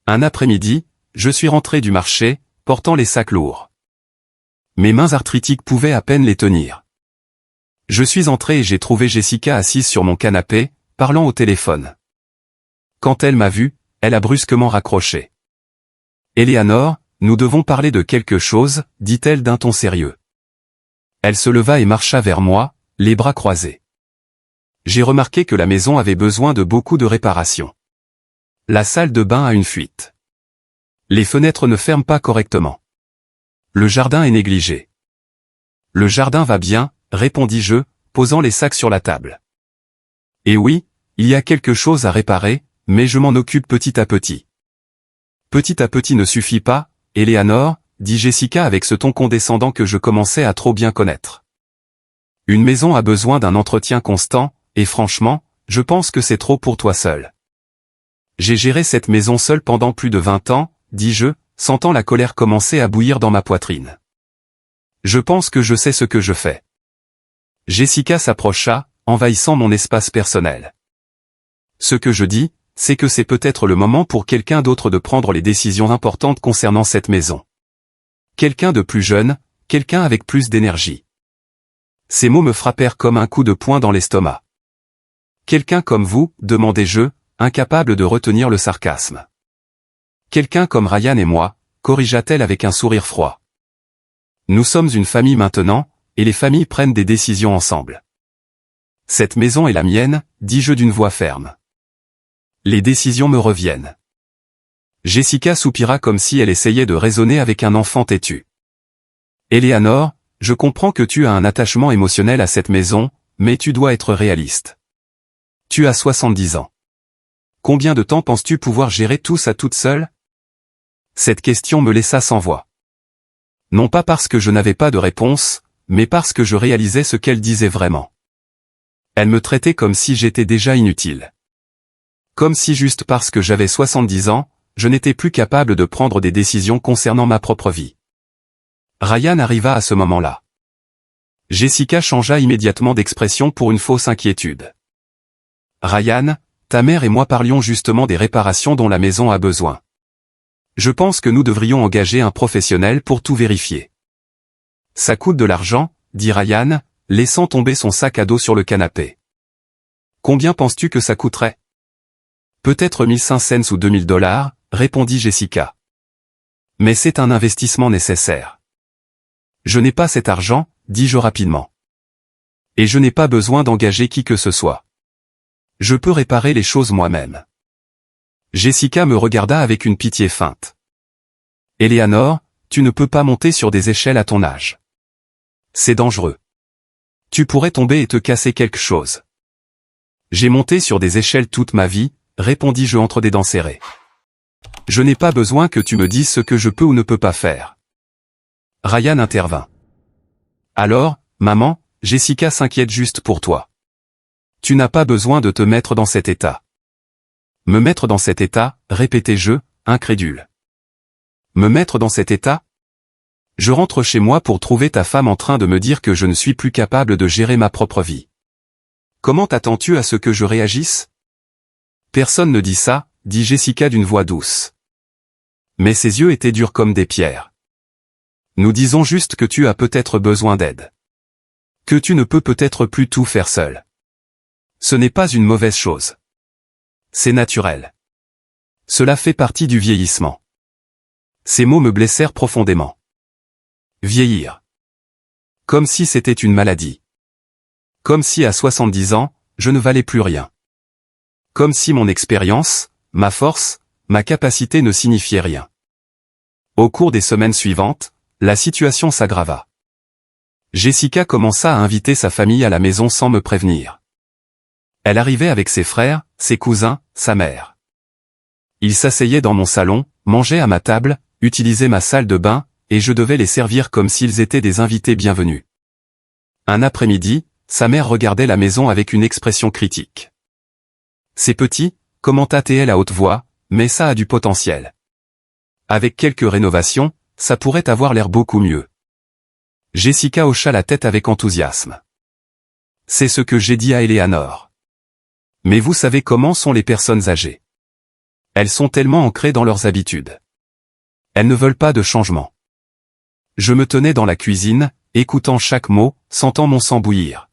A: Un après-midi, je suis rentré du marché, portant les sacs lourds. Mes mains arthritiques pouvaient à peine les tenir. Je suis entré et j'ai trouvé Jessica assise sur mon canapé, parlant au téléphone. Quand elle m'a vu, elle a brusquement raccroché. « Éléanore, nous devons parler de quelque chose, » dit-elle d'un ton sérieux. Elle se leva et marcha vers moi, les bras croisés. J'ai remarqué que la maison avait besoin de beaucoup de réparations. La salle de bain a une fuite. Les fenêtres ne ferment pas correctement. Le jardin est négligé. Le jardin va bien, répondis-je, posant les sacs sur la table. Et oui, il y a quelque chose à réparer, mais je m'en occupe petit à petit. Petit à petit ne suffit pas, Éléanore, dit Jessica avec ce ton condescendant que je commençais à trop bien connaître. Une maison a besoin d'un entretien constant, et franchement, je pense que c'est trop pour toi seul. J'ai géré cette maison seule pendant plus de 20 ans, dis-je, sentant la colère commencer à bouillir dans ma poitrine. Je pense que je sais ce que je fais. Jessica s'approcha, envahissant mon espace personnel. Ce que je dis, c'est que c'est peut-être le moment pour quelqu'un d'autre de prendre les décisions importantes concernant cette maison. Quelqu'un de plus jeune, quelqu'un avec plus d'énergie. Ces mots me frappèrent comme un coup de poing dans l'estomac. Quelqu'un comme vous, demandai-je, incapable de retenir le sarcasme. Quelqu'un comme Ryan et moi, corrigea-t-elle avec un sourire froid. Nous sommes une famille maintenant, et les familles prennent des décisions ensemble. Cette maison est la mienne, dis-je d'une voix ferme. Les décisions me reviennent. Jessica soupira comme si elle essayait de raisonner avec un enfant têtu. Éléanore, je comprends que tu as un attachement émotionnel à cette maison, mais tu dois être réaliste. Tu as 70 ans. Combien de temps penses-tu pouvoir gérer tout ça toute seule? Cette question me laissa sans voix. Non pas parce que je n'avais pas de réponse, mais parce que je réalisais ce qu'elle disait vraiment. Elle me traitait comme si j'étais déjà inutile. Comme si juste parce que j'avais 70 ans, je n'étais plus capable de prendre des décisions concernant ma propre vie. Ryan arriva à ce moment-là. Jessica changea immédiatement d'expression pour une fausse inquiétude. Ryan, ta mère et moi parlions justement des réparations dont la maison a besoin. Je pense que nous devrions engager un professionnel pour tout vérifier. Ça coûte de l'argent, dit Ryan, laissant tomber son sac à dos sur le canapé. Combien penses-tu que ça coûterait? Peut-être 1500 cents ou $2000, répondit Jessica. Mais c'est un investissement nécessaire. Je n'ai pas cet argent, dis-je rapidement. Et je n'ai pas besoin d'engager qui que ce soit. Je peux réparer les choses moi-même. Jessica me regarda avec une pitié feinte. Éléanore, tu ne peux pas monter sur des échelles à ton âge. C'est dangereux. Tu pourrais tomber et te casser quelque chose. J'ai monté sur des échelles toute ma vie, répondis-je entre des dents serrées. Je n'ai pas besoin que tu me dises ce que je peux ou ne peux pas faire. Ryan intervint. Alors, maman, Jessica s'inquiète juste pour toi. Tu n'as pas besoin de te mettre dans cet état. Me mettre dans cet état, répétai-je, incrédule. Me mettre dans cet état? Je rentre chez moi pour trouver ta femme en train de me dire que je ne suis plus capable de gérer ma propre vie. Comment t'attends-tu à ce que je réagisse? Personne ne dit ça, dit Jessica d'une voix douce. Mais ses yeux étaient durs comme des pierres. Nous disons juste que tu as peut-être besoin d'aide. Que tu ne peux peut-être plus tout faire seul. Ce n'est pas une mauvaise chose. C'est naturel. Cela fait partie du vieillissement. Ces mots me blessèrent profondément. Vieillir. Comme si c'était une maladie. Comme si à 70 ans, je ne valais plus rien. Comme si mon expérience, ma force, ma capacité ne signifiaient rien. Au cours des semaines suivantes, la situation s'aggrava. Jessica commença à inviter sa famille à la maison sans me prévenir. Elle arrivait avec ses frères, ses cousins, sa mère. Ils s'asseyaient dans mon salon, mangeaient à ma table, utilisaient ma salle de bain, et je devais les servir comme s'ils étaient des invités bienvenus. Un après-midi, sa mère regardait la maison avec une expression critique. C'est petit, commenta-t-elle à haute voix, mais ça a du potentiel. Avec quelques rénovations, ça pourrait avoir l'air beaucoup mieux. Jessica hocha la tête avec enthousiasme. C'est ce que j'ai dit à Eleanor. Mais vous savez comment sont les personnes âgées. Elles sont tellement ancrées dans leurs habitudes. Elles ne veulent pas de changement. Je me tenais dans la cuisine, écoutant chaque mot, sentant mon sang bouillir.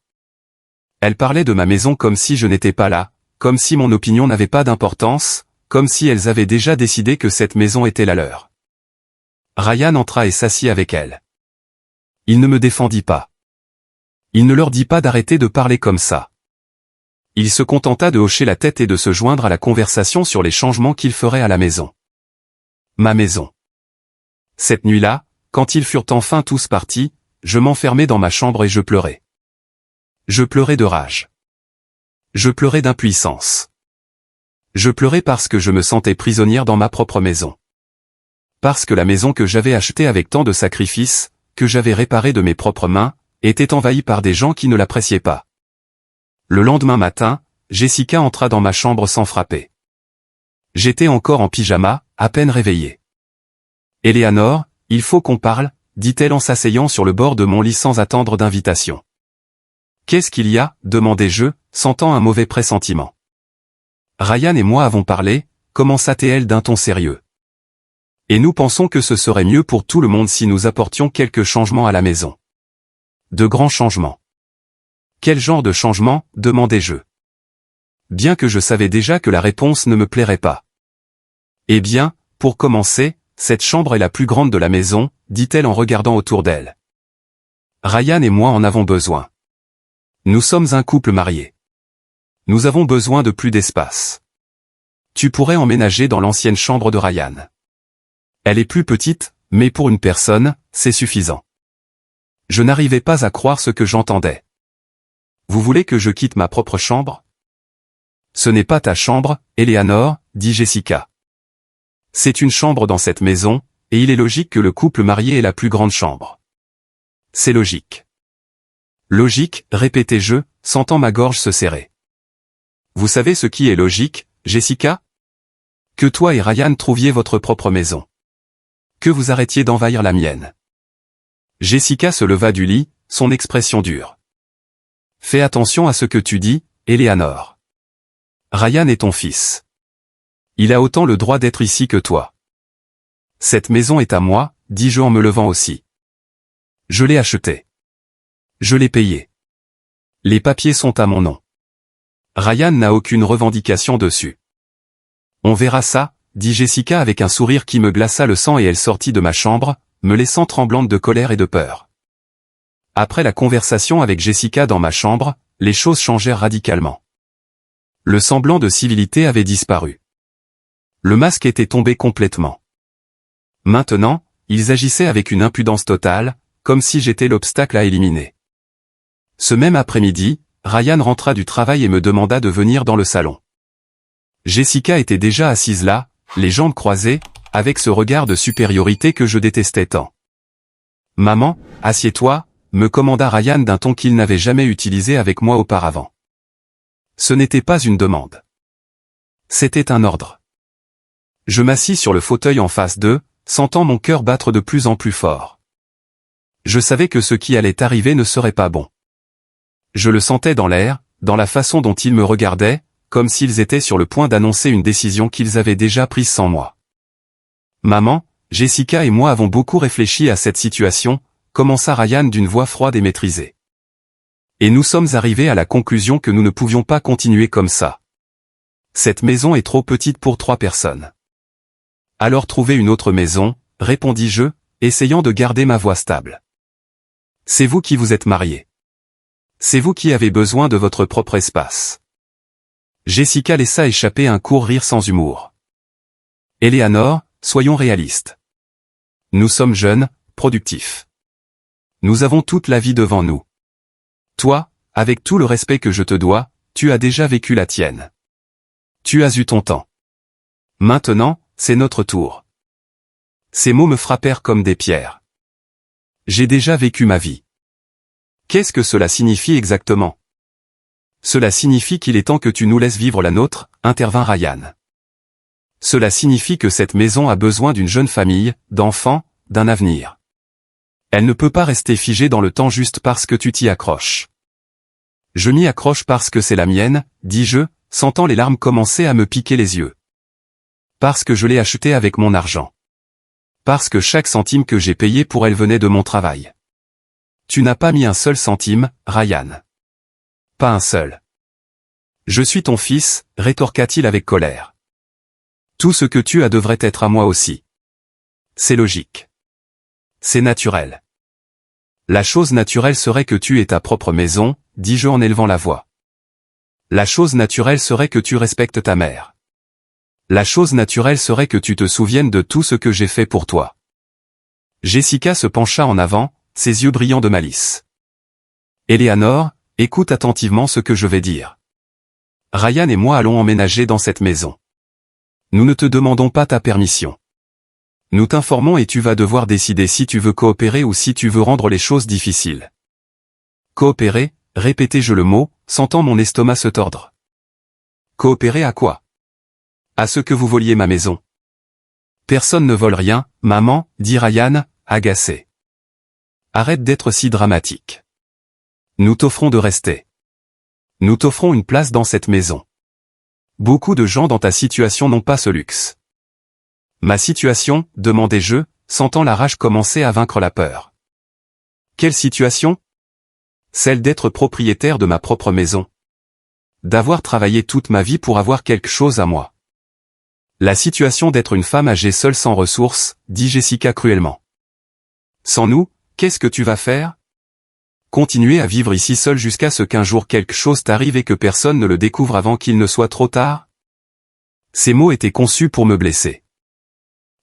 A: Elles parlaient de ma maison comme si je n'étais pas là, comme si mon opinion n'avait pas d'importance, comme si elles avaient déjà décidé que cette maison était la leur. Ryan entra et s'assit avec elles. Il ne me défendit pas. Il ne leur dit pas d'arrêter de parler comme ça. Il se contenta de hocher la tête et de se joindre à la conversation sur les changements qu'il ferait à la maison. Ma maison. Cette nuit-là, quand ils furent enfin tous partis, je m'enfermai dans ma chambre et je pleurais. Je pleurais de rage. Je pleurais d'impuissance. Je pleurais parce que je me sentais prisonnière dans ma propre maison. Parce que la maison que j'avais achetée avec tant de sacrifices, que j'avais réparée de mes propres mains, était envahie par des gens qui ne l'appréciaient pas. Le lendemain matin, Jessica entra dans ma chambre sans frapper. J'étais encore en pyjama, à peine réveillée. Eleanor, il faut qu'on parle, dit-elle en s'asseyant sur le bord de mon lit sans attendre d'invitation. Qu'est-ce qu'il y a, demandai-je, sentant un mauvais pressentiment. Ryan et moi avons parlé, commença-t-elle d'un ton sérieux. Et nous pensons que ce serait mieux pour tout le monde si nous apportions quelques changements à la maison. De grands changements. Quel genre de changement, demandai-je. Bien que je savais déjà que la réponse ne me plairait pas. Eh bien, pour commencer, cette chambre est la plus grande de la maison, dit-elle en regardant autour d'elle. Ryan et moi en avons besoin. Nous sommes un couple marié. Nous avons besoin de plus d'espace. Tu pourrais emménager dans l'ancienne chambre de Ryan. Elle est plus petite, mais pour une personne, c'est suffisant. Je n'arrivais pas à croire ce que j'entendais. Vous voulez que je quitte ma propre chambre? Ce n'est pas ta chambre, Eleanor, dit Jessica. C'est une chambre dans cette maison, et il est logique que le couple marié ait la plus grande chambre. C'est logique. Logique, répétai-je, sentant ma gorge se serrer. Vous savez ce qui est logique, Jessica? Que toi et Ryan trouviez votre propre maison. Que vous arrêtiez d'envahir la mienne. Jessica se leva du lit, son expression dure. Fais attention à ce que tu dis, Eleanor. Ryan est ton fils. Il a autant le droit d'être ici que toi. Cette maison est à moi, dis-je en me levant aussi. Je l'ai achetée. Je l'ai payée. Les papiers sont à mon nom. Ryan n'a aucune revendication dessus. On verra ça, dit Jessica avec un sourire qui me glaça le sang et elle sortit de ma chambre, me laissant tremblante de colère et de peur. Après la conversation avec Jessica dans ma chambre, les choses changèrent radicalement. Le semblant de civilité avait disparu. Le masque était tombé complètement. Maintenant, ils agissaient avec une impudence totale, comme si j'étais l'obstacle à éliminer. Ce même après-midi, Ryan rentra du travail et me demanda de venir dans le salon. Jessica était déjà assise là, les jambes croisées, avec ce regard de supériorité que je détestais tant. « Maman, assieds-toi », me commanda Ryan d'un ton qu'il n'avait jamais utilisé avec moi auparavant. Ce n'était pas une demande. C'était un ordre. Je m'assis sur le fauteuil en face d'eux, sentant mon cœur battre de plus en plus fort. Je savais que ce qui allait arriver ne serait pas bon. Je le sentais dans l'air, dans la façon dont ils me regardaient, comme s'ils étaient sur le point d'annoncer une décision qu'ils avaient déjà prise sans moi. Maman, Jessica et moi avons beaucoup réfléchi à cette situation, commença Ryan d'une voix froide et maîtrisée. Et nous sommes arrivés à la conclusion que nous ne pouvions pas continuer comme ça. Cette maison est trop petite pour 3 personnes. Alors trouvez une autre maison, répondis-je, essayant de garder ma voix stable. C'est vous qui vous êtes mariés. C'est vous qui avez besoin de votre propre espace. Jessica laissa échapper un court rire sans humour. Eleanor, soyons réalistes. Nous sommes jeunes, productifs. Nous avons toute la vie devant nous. Toi, avec tout le respect que je te dois, tu as déjà vécu la tienne. Tu as eu ton temps. Maintenant, c'est notre tour. Ces mots me frappèrent comme des pierres. J'ai déjà vécu ma vie. Qu'est-ce que cela signifie exactement? Cela signifie qu'il est temps que tu nous laisses vivre la nôtre, intervint Ryan. Cela signifie que cette maison a besoin d'une jeune famille, d'enfants, d'un avenir. Elle ne peut pas rester figée dans le temps juste parce que tu t'y accroches. Je m'y accroche parce que c'est la mienne, dis-je, sentant les larmes commencer à me piquer les yeux. Parce que je l'ai achetée avec mon argent. Parce que chaque centime que j'ai payé pour elle venait de mon travail. Tu n'as pas mis un seul centime, Ryan. Pas un seul. Je suis ton fils, rétorqua-t-il avec colère. Tout ce que tu as devrait être à moi aussi. C'est logique. C'est naturel. La chose naturelle serait que tu aies ta propre maison, dis-je en élevant la voix. La chose naturelle serait que tu respectes ta mère. La chose naturelle serait que tu te souviennes de tout ce que j'ai fait pour toi. Jessica se pencha en avant, ses yeux brillants de malice. Eleanor, écoute attentivement ce que je vais dire. Ryan et moi allons emménager dans cette maison. Nous ne te demandons pas ta permission. Nous t'informons et tu vas devoir décider si tu veux coopérer ou si tu veux rendre les choses difficiles. Coopérer, répétai-je le mot, sentant mon estomac se tordre. Coopérer à quoi? À ce que vous voliez ma maison. Personne ne vole rien, maman, dit Ryan, agacé. Arrête d'être si dramatique. Nous t'offrons de rester. Nous t'offrons une place dans cette maison. Beaucoup de gens dans ta situation n'ont pas ce luxe. Ma situation, demandai-je, sentant la rage commencer à vaincre la peur. Quelle situation? Celle d'être propriétaire de ma propre maison. D'avoir travaillé toute ma vie pour avoir quelque chose à moi. La situation d'être une femme âgée seule sans ressources, dit Jessica cruellement. Sans nous, qu'est-ce que tu vas faire? Continuer à vivre ici seul jusqu'à ce qu'un jour quelque chose t'arrive et que personne ne le découvre avant qu'il ne soit trop tard? Ces mots étaient conçus pour me blesser.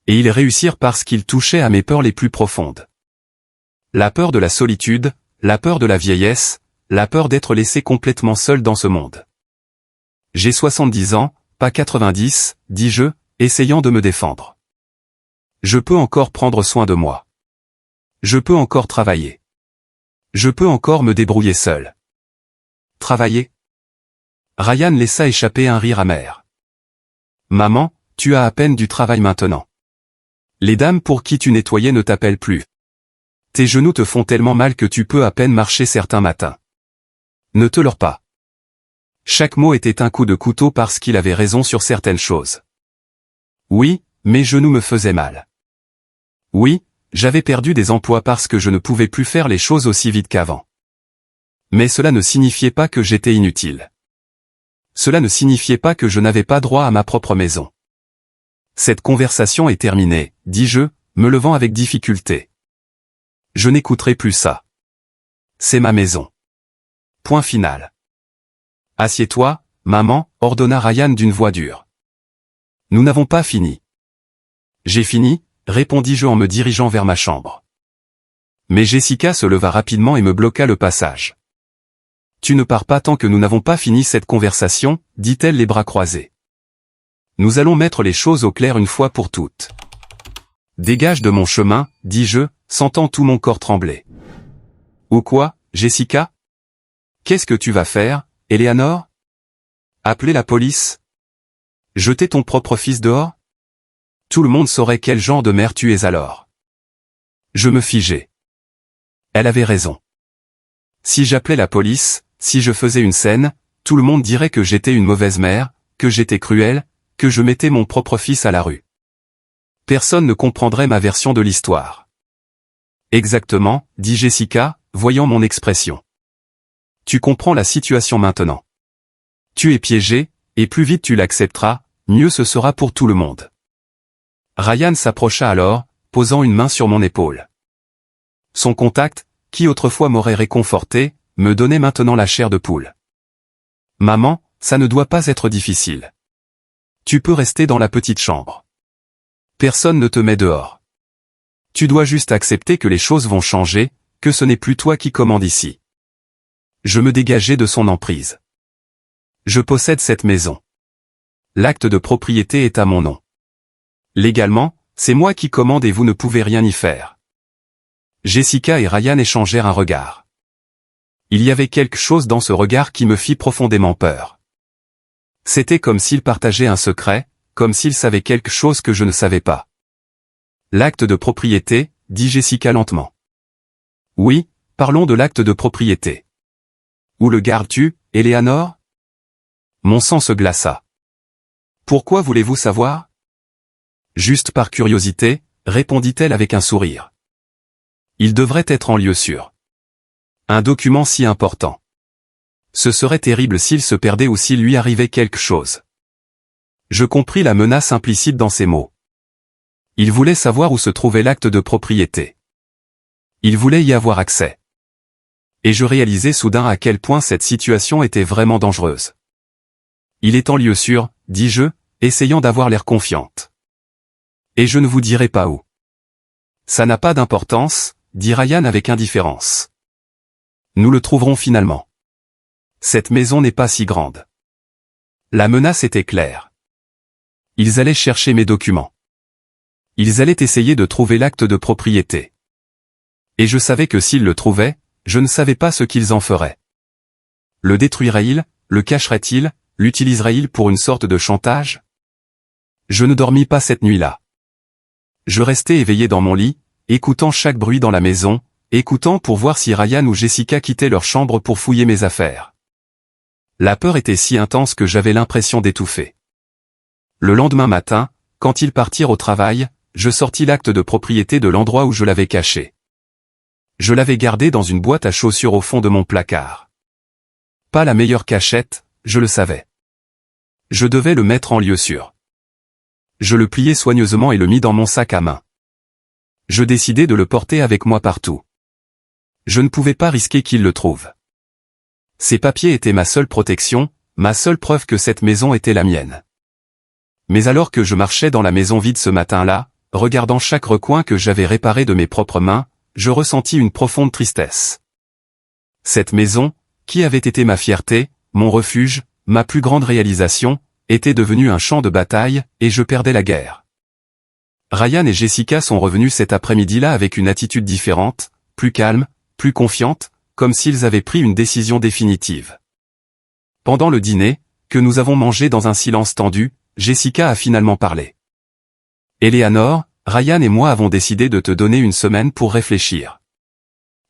A: Et ils réussirent parce qu'ils touchaient à mes peurs les plus profondes. La peur de la solitude, la peur de la vieillesse, la peur d'être laissé complètement seul dans ce monde. J'ai 70 ans, pas 90, dis-je, essayant de me défendre. Je peux encore prendre soin de moi. Je peux encore travailler. Je peux encore me débrouiller seul. Travailler? Ryan laissa échapper un rire amer. Maman, tu as à peine du travail maintenant. Les dames pour qui tu nettoyais ne t'appellent plus. Tes genoux te font tellement mal que tu peux à peine marcher certains matins. Ne te leurre pas. Chaque mot était un coup de couteau parce qu'il avait raison sur certaines choses. Oui, mes genoux me faisaient mal. Oui, j'avais perdu des emplois parce que je ne pouvais plus faire les choses aussi vite qu'avant. Mais cela ne signifiait pas que j'étais inutile. Cela ne signifiait pas que je n'avais pas droit à ma propre maison. Cette conversation est terminée, dis-je, me levant avec difficulté. Je n'écouterai plus ça. C'est ma maison. Point final. Assieds-toi, maman, ordonna Ryan d'une voix dure. Nous n'avons pas fini. J'ai fini, répondis-je en me dirigeant vers ma chambre. Mais Jessica se leva rapidement et me bloqua le passage. Tu ne pars pas tant que nous n'avons pas fini cette conversation, dit-elle les bras croisés. Nous allons mettre les choses au clair une fois pour toutes. Dégage de mon chemin, dis-je, sentant tout mon corps trembler. Ou quoi, Jessica? Qu'est-ce que tu vas faire, Eleanor? Appeler la police? Jeter ton propre fils dehors? Tout le monde saurait quel genre de mère tu es alors. Je me figeai. Elle avait raison. Si j'appelais la police, si je faisais une scène, tout le monde dirait que j'étais une mauvaise mère, que j'étais cruelle, que je mettais mon propre fils à la rue. Personne ne comprendrait ma version de l'histoire. Exactement, dit Jessica, voyant mon expression. Tu comprends la situation maintenant. Tu es piégé, et plus vite tu l'accepteras, mieux ce sera pour tout le monde. Ryan s'approcha alors, posant une main sur mon épaule. Son contact, qui autrefois m'aurait réconforté, me donnait maintenant la chair de poule. Maman, ça ne doit pas être difficile. Tu peux rester dans la petite chambre. Personne ne te met dehors. Tu dois juste accepter que les choses vont changer, que ce n'est plus toi qui commande ici. Je me dégageai de son emprise. Je possède cette maison. L'acte de propriété est à mon nom. Légalement, c'est moi qui commande et vous ne pouvez rien y faire. Jessica et Ryan échangèrent un regard. Il y avait quelque chose dans ce regard qui me fit profondément peur. C'était comme s'ils partageaient un secret, comme s'ils savaient quelque chose que je ne savais pas. L'acte de propriété, dit Jessica lentement. Oui, parlons de l'acte de propriété. Où le gardes-tu, Eleanor? Mon sang se glaça. Pourquoi voulez-vous savoir? Juste par curiosité, répondit-elle avec un sourire. Il devrait être en lieu sûr. Un document si important. Ce serait terrible s'il se perdait ou s'il lui arrivait quelque chose. Je compris la menace implicite dans ces mots. Il voulait savoir où se trouvait l'acte de propriété. Il voulait y avoir accès. Et je réalisai soudain à quel point cette situation était vraiment dangereuse. Il est en lieu sûr, dis-je, essayant d'avoir l'air confiante. Et je ne vous dirai pas où. Ça n'a pas d'importance, dit Ryan avec indifférence. Nous le trouverons finalement. Cette maison n'est pas si grande. La menace était claire. Ils allaient chercher mes documents. Ils allaient essayer de trouver l'acte de propriété. Et je savais que s'ils le trouvaient, je ne savais pas ce qu'ils en feraient. Le détruiraient-ils, le cacheraient-ils, l'utiliseraient-ils pour une sorte de chantage? Je ne dormis pas cette nuit-là. Je restais éveillé dans mon lit, écoutant chaque bruit dans la maison, écoutant pour voir si Ryan ou Jessica quittaient leur chambre pour fouiller mes affaires. La peur était si intense que j'avais l'impression d'étouffer. Le lendemain matin, quand ils partirent au travail, je sortis l'acte de propriété de l'endroit où je l'avais caché. Je l'avais gardé dans une boîte à chaussures au fond de mon placard. Pas la meilleure cachette, je le savais. Je devais le mettre en lieu sûr. Je le pliai soigneusement et le mis dans mon sac à main. Je décidai de le porter avec moi partout. Je ne pouvais pas risquer qu'il le trouve. Ces papiers étaient ma seule protection, ma seule preuve que cette maison était la mienne. Mais alors que je marchais dans la maison vide ce matin-là, regardant chaque recoin que j'avais réparé de mes propres mains, je ressentis une profonde tristesse. Cette maison, qui avait été ma fierté, mon refuge, ma plus grande réalisation, était devenue un champ de bataille, et je perdais la guerre. Ryan et Jessica sont revenus cet après-midi-là avec une attitude différente, plus calme, plus confiante, comme s'ils avaient pris une décision définitive. Pendant le dîner, que nous avons mangé dans un silence tendu, Jessica a finalement parlé. Eleanor, Ryan et moi avons décidé de te donner une semaine pour réfléchir.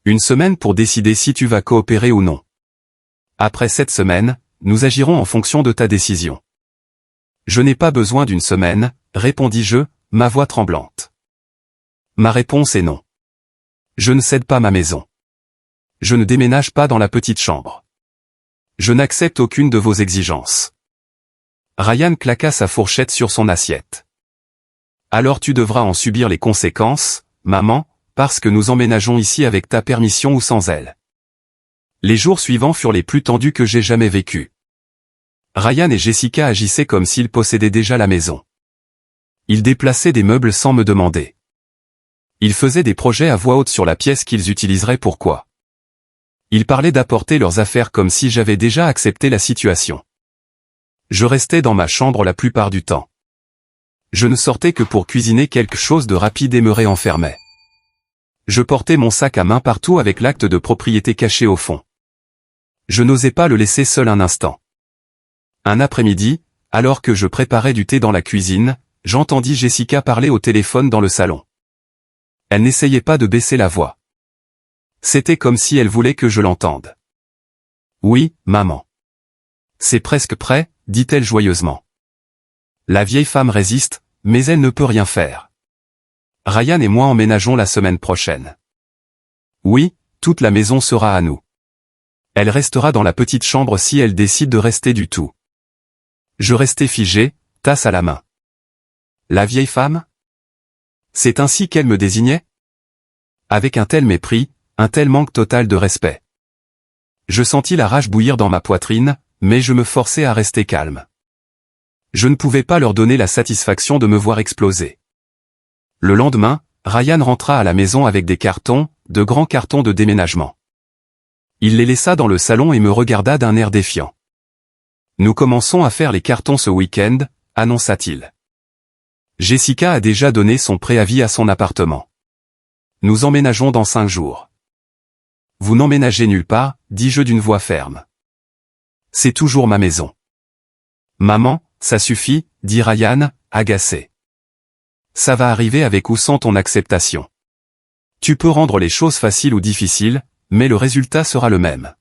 A: Une semaine pour décider si tu vas coopérer ou non. Après cette semaine, nous agirons en fonction de ta décision. Je n'ai pas besoin d'une semaine, répondis-je, ma voix tremblante. Ma réponse est non. Je ne cède pas ma maison. Je ne déménage pas dans la petite chambre. Je n'accepte aucune de vos exigences. Ryan claqua sa fourchette sur son assiette. Alors tu devras en subir les conséquences, maman, parce que nous emménageons ici avec ta permission ou sans elle. Les jours suivants furent les plus tendus que j'ai jamais vécus. Ryan et Jessica agissaient comme s'ils possédaient déjà la maison. Ils déplaçaient des meubles sans me demander. Ils faisaient des projets à voix haute sur la pièce qu'ils utiliseraient pourquoi. Ils parlaient d'apporter leurs affaires comme si j'avais déjà accepté la situation. Je restais dans ma chambre la plupart du temps. Je ne sortais que pour cuisiner quelque chose de rapide et me réenfermais. Je portais mon sac à main partout avec l'acte de propriété caché au fond. Je n'osais pas le laisser seul un instant. Un après-midi, alors que je préparais du thé dans la cuisine, j'entendis Jessica parler au téléphone dans le salon. Elle n'essayait pas de baisser la voix. C'était comme si elle voulait que je l'entende. « Oui, maman. »« C'est presque prêt, » dit-elle joyeusement. La vieille femme résiste, mais elle ne peut rien faire. Ryan et moi emménageons la semaine prochaine. Oui, toute la maison sera à nous. Elle restera dans la petite chambre si elle décide de rester du tout. Je restais figé, tasse à la main. La vieille femme? C'est ainsi qu'elle me désignait? Avec un tel mépris, un tel manque total de respect. Je sentis la rage bouillir dans ma poitrine, mais je me forçais à rester calme. Je ne pouvais pas leur donner la satisfaction de me voir exploser. Le lendemain, Ryan rentra à la maison avec des cartons, de grands cartons de déménagement. Il les laissa dans le salon et me regarda d'un air défiant. « Nous commençons à faire les cartons ce week-end », annonça-t-il. Jessica a déjà donné son préavis à son appartement. Nous emménageons dans 5 jours. Vous n'emménagez nulle part, dis-je d'une voix ferme. C'est toujours ma maison. Maman, ça suffit, dit Ryan, agacé. Ça va arriver avec ou sans ton acceptation. Tu peux rendre les choses faciles ou difficiles, mais le résultat sera le même.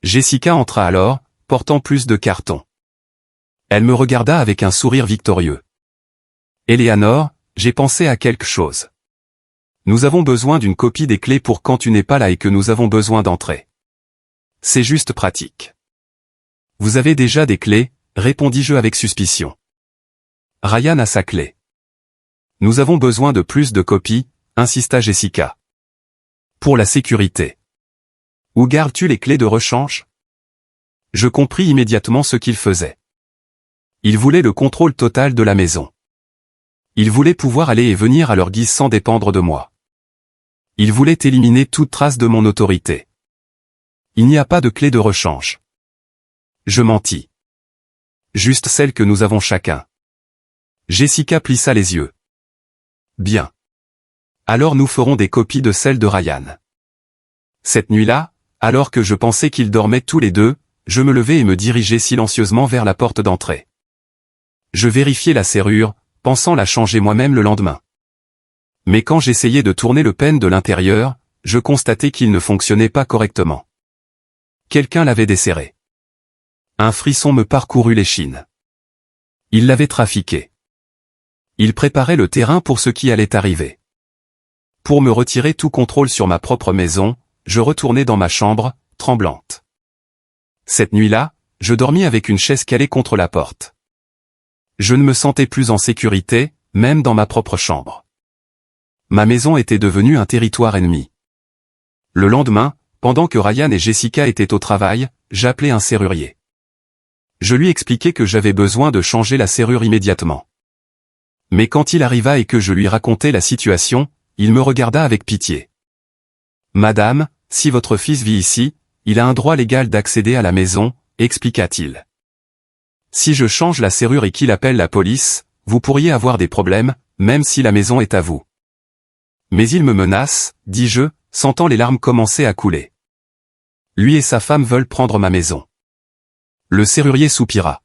A: Jessica entra alors, portant plus de cartons. Elle me regarda avec un sourire victorieux. Eleanor, j'ai pensé à quelque chose. Nous avons besoin d'une copie des clés pour quand tu n'es pas là et que nous avons besoin d'entrer. C'est juste pratique. Vous avez déjà des clés, répondis-je avec suspicion. Ryan a sa clé. Nous avons besoin de plus de copies, insista Jessica. Pour la sécurité. Où gardes-tu les clés de rechange? Je compris immédiatement ce qu'il faisait. Il voulait le contrôle total de la maison. Il voulait pouvoir aller et venir à leur guise sans dépendre de moi. Il voulait éliminer toute trace de mon autorité. Il n'y a pas de clé de rechange. Je mentis. Juste celle que nous avons chacun. Jessica plissa les yeux. Bien. Alors nous ferons des copies de celles de Ryan. Cette nuit-là, alors que je pensais qu'ils dormaient tous les deux, je me levai et me dirigeai silencieusement vers la porte d'entrée. Je vérifiai la serrure, pensant la changer moi-même le lendemain. Mais quand j'essayais de tourner le pêne de l'intérieur, je constatai qu'il ne fonctionnait pas correctement. Quelqu'un l'avait desserré. Un frisson me parcourut l'échine. Il l'avait trafiqué. Il préparait le terrain pour ce qui allait arriver. Pour me retirer tout contrôle sur ma propre maison, je retournai dans ma chambre, tremblante. Cette nuit-là, je dormis avec une chaise calée contre la porte. Je ne me sentais plus en sécurité, même dans ma propre chambre. Ma maison était devenue un territoire ennemi. Le lendemain, pendant que Ryan et Jessica étaient au travail, j'appelai un serrurier. Je lui expliquai que j'avais besoin de changer la serrure immédiatement. Mais quand il arriva et que je lui racontai la situation, il me regarda avec pitié. « Madame, si votre fils vit ici, il a un droit légal d'accéder à la maison, expliqua-t-il. Si je change la serrure et qu'il appelle la police, vous pourriez avoir des problèmes, même si la maison est à vous. Mais il me menace, dis-je, sentant les larmes commencer à couler. Lui et sa femme veulent prendre ma maison. Le serrurier soupira.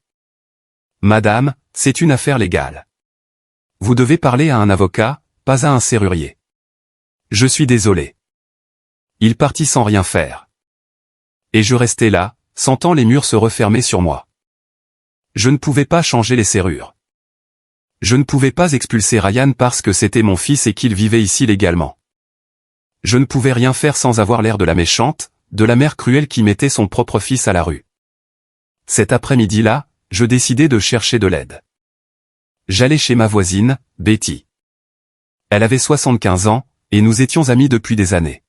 A: Madame, c'est une affaire légale. Vous devez parler à un avocat, pas à un serrurier. Je suis désolé. Il partit sans rien faire. Et je restais là, sentant les murs se refermer sur moi. Je ne pouvais pas changer les serrures. Je ne pouvais pas expulser Ryan parce que c'était mon fils et qu'il vivait ici légalement. Je ne pouvais rien faire sans avoir l'air de la méchante, de la mère cruelle qui mettait son propre fils à la rue. Cet après-midi-là, je décidai de chercher de l'aide. J'allai chez ma voisine, Betty. Elle avait 75 ans, et nous étions amis depuis des années.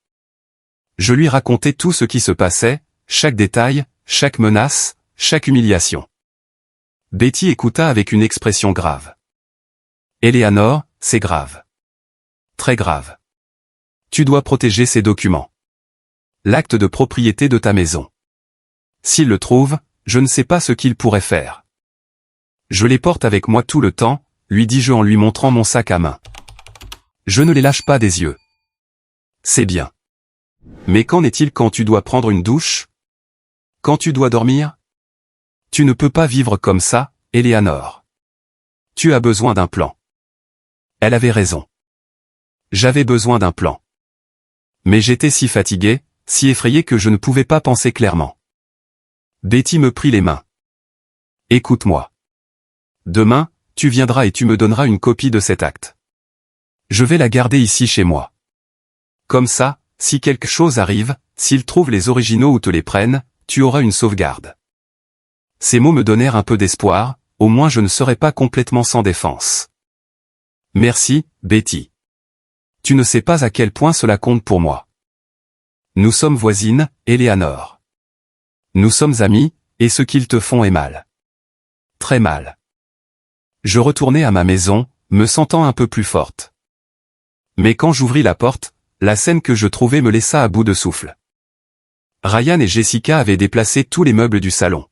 A: Je lui racontais tout ce qui se passait, chaque détail, chaque menace, chaque humiliation. Betty écouta avec une expression grave. « Eleanor, c'est grave. très grave. Tu dois protéger ces documents. L'acte de propriété de ta maison. S'il le trouve, je ne sais pas ce qu'il pourrait faire. Je les porte avec moi tout le temps, lui dis-je en lui montrant mon sac à main. Je ne les lâche pas des yeux. C'est bien. Mais qu'en est-il quand tu dois prendre une douche? Quand tu dois dormir? Tu ne peux pas vivre comme ça, Eleanor. Tu as besoin d'un plan. Elle avait raison. J'avais besoin d'un plan. Mais j'étais si fatigué, si effrayé que je ne pouvais pas penser clairement. Betty me prit les mains. Écoute-moi. Demain, tu viendras et tu me donneras une copie de cet acte. Je vais la garder ici chez moi. Comme ça, si quelque chose arrive, s'ils trouvent les originaux ou te les prennent, tu auras une sauvegarde. Ces mots me donnèrent un peu d'espoir, au moins je ne serai pas complètement sans défense. Merci, Betty. Tu ne sais pas à quel point cela compte pour moi. Nous sommes voisines, Eleanor. Nous sommes amis, et ce qu'ils te font est mal. Très mal. Je retournai à ma maison, me sentant un peu plus forte. Mais quand j'ouvris la porte, la scène que je trouvais me laissa à bout de souffle. Ryan et Jessica avaient déplacé tous les meubles du salon.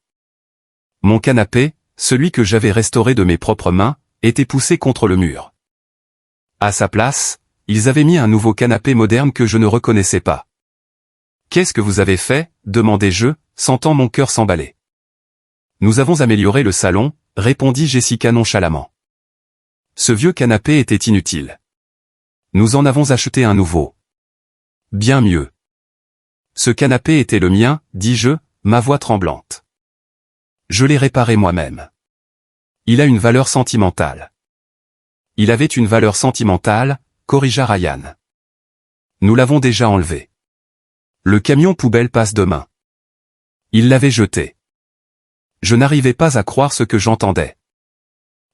A: Mon canapé, celui que j'avais restauré de mes propres mains, était poussé contre le mur. À sa place, ils avaient mis un nouveau canapé moderne que je ne reconnaissais pas. « Qu'est-ce que vous avez fait ?» demandai-je, sentant mon cœur s'emballer. « Nous avons amélioré le salon », répondit Jessica nonchalamment. Ce vieux canapé était inutile. Nous en avons acheté un nouveau. Bien mieux. Ce canapé était le mien, dis-je, ma voix tremblante. Je l'ai réparé moi-même. Il a une valeur sentimentale. Il avait une valeur sentimentale, corrigea Ryan. Nous l'avons déjà enlevé. Le camion poubelle passe demain. Ils l'avaient jeté. Je n'arrivais pas à croire ce que j'entendais.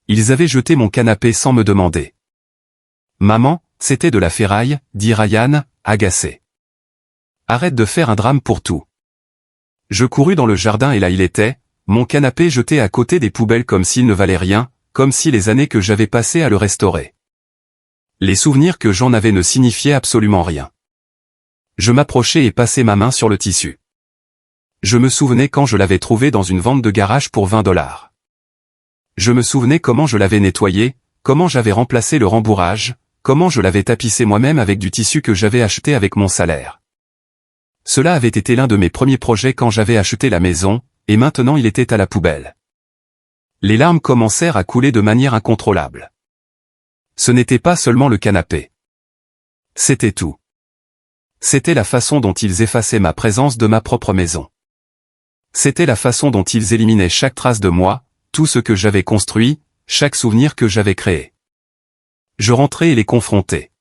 A: Ils avaient jeté mon canapé sans me demander. Maman, c'était de la ferraille, dit Ryan, agacé. Arrête de faire un drame pour tout. Je courus dans le jardin et là il était, mon canapé jeté à côté des poubelles comme s'il ne valait rien, comme si les années que j'avais passées à le restaurer. Les souvenirs que j'en avais ne signifiaient absolument rien. Je m'approchai et passai ma main sur le tissu. Je me souvenais quand je l'avais trouvé dans une vente de garage pour 20 $. Je me souvenais comment je l'avais nettoyé, comment j'avais remplacé le rembourrage, comment je l'avais tapissé moi-même avec du tissu que j'avais acheté avec mon salaire. Cela avait été l'un de mes premiers projets quand j'avais acheté la maison, et maintenant il était à la poubelle. Les larmes commencèrent à couler de manière incontrôlable. Ce n'était pas seulement le canapé. C'était tout. C'était la façon dont ils effaçaient ma présence de ma propre maison. C'était la façon dont ils éliminaient chaque trace de moi, tout ce que j'avais construit, chaque souvenir que j'avais créé. Je rentrai et les confrontai.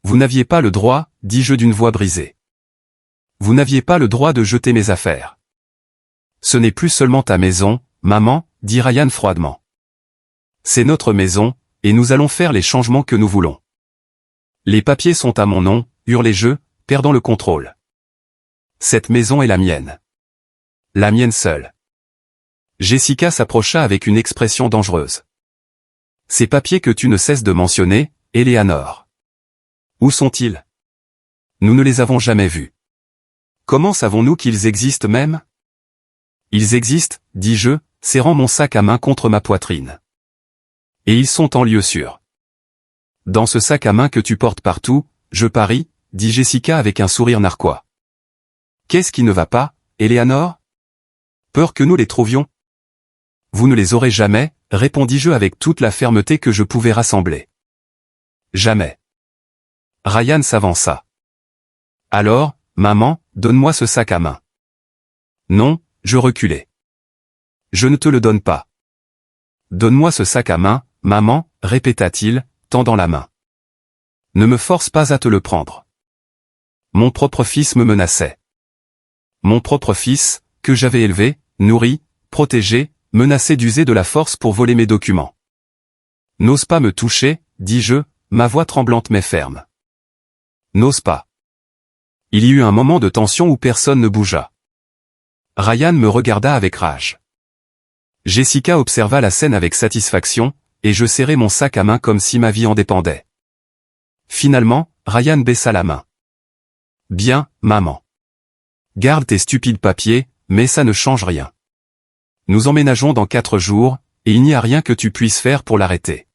A: Vous n'aviez pas le droit, dis-je d'une voix brisée. Vous n'aviez pas le droit de jeter mes affaires. Ce n'est plus seulement ta maison, maman, dit Ryan froidement. C'est notre maison, et nous allons faire les changements que nous voulons. Les papiers sont à mon nom, hurlai-je, perdant le contrôle. Cette maison est la mienne. La mienne seule. Jessica s'approcha avec une expression dangereuse. Ces papiers que tu ne cesses de mentionner, Eleanor. Où sont-ils? Nous ne les avons jamais vus. Comment savons-nous qu'ils existent même? Ils existent, dis-je, serrant mon sac à main contre ma poitrine. Et ils sont en lieu sûr. Dans ce sac à main que tu portes partout, je parie, dit Jessica avec un sourire narquois. Qu'est-ce qui ne va pas, Eleanor? Peur que nous les trouvions? Vous ne les aurez jamais, répondis-je avec toute la fermeté que je pouvais rassembler. Jamais. Ryan s'avança. Alors, maman, donne-moi ce sac à main. Non, je reculai. Je ne te le donne pas. Donne-moi ce sac à main, maman, répéta-t-il, tendant la main. Ne me force pas à te le prendre. Mon propre fils me menaçait. Mon propre fils, que j'avais élevé, nourri, protégé, menacé d'user de la force pour voler mes documents. N'ose pas me toucher, dis-je, ma voix tremblante mais ferme. N'ose pas. Il y eut un moment de tension où personne ne bougea. Ryan me regarda avec rage. Jessica observa la scène avec satisfaction, et je serrai mon sac à main comme si ma vie en dépendait. Finalement, Ryan baissa la main. Bien, maman. Garde tes stupides papiers, mais ça ne change rien. Nous emménageons dans 4 jours, et il n'y a rien que tu puisses faire pour l'arrêter.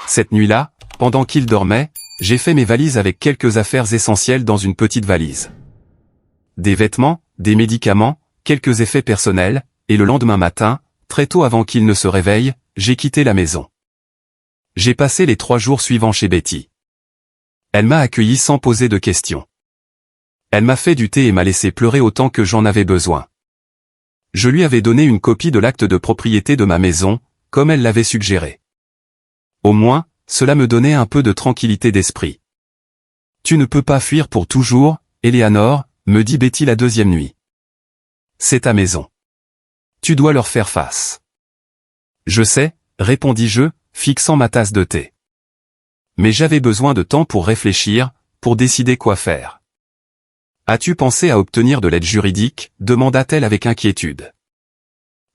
A: Cette nuit-là, pendant qu'il dormait, j'ai fait mes valises avec quelques affaires essentielles dans une petite valise. Des vêtements, des médicaments, quelques effets personnels, et le lendemain matin, très tôt avant qu'il ne se réveille, j'ai quitté la maison. J'ai passé les 3 jours suivants chez Betty. Elle m'a accueilli sans poser de questions. Elle m'a fait du thé et m'a laissé pleurer autant que j'en avais besoin. Je lui avais donné une copie de l'acte de propriété de ma maison, comme elle l'avait suggéré. Au moins, cela me donnait un peu de tranquillité d'esprit. Tu ne peux pas fuir pour toujours, Eleanor, me dit Betty la 2e nuit. C'est ta maison. Tu dois leur faire face. Je sais, répondis-je, fixant ma tasse de thé. Mais j'avais besoin de temps pour réfléchir, pour décider quoi faire. As-tu pensé à obtenir de l'aide juridique, demanda-t-elle avec inquiétude.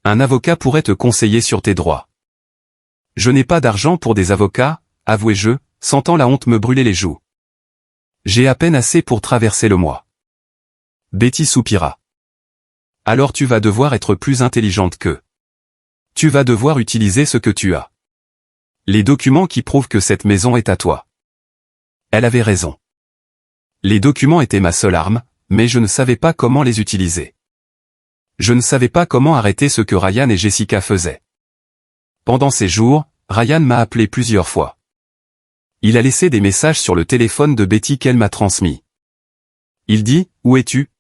A: Un avocat pourrait te conseiller sur tes droits. Je n'ai pas d'argent pour des avocats, avouai-je, sentant la honte me brûler les joues. J'ai à peine assez pour traverser le mois. Betty soupira. Alors tu vas devoir être plus intelligente qu'eux. Tu vas devoir utiliser ce que tu as. Les documents qui prouvent que cette maison est à toi. Elle avait raison. Les documents étaient ma seule arme, mais je ne savais pas comment les utiliser. Je ne savais pas comment arrêter ce que Ryan et Jessica faisaient. Pendant ces jours, Ryan m'a appelé plusieurs fois. Il a laissé des messages sur le téléphone de Betty qu'elle m'a transmis. Il dit, où es-tu?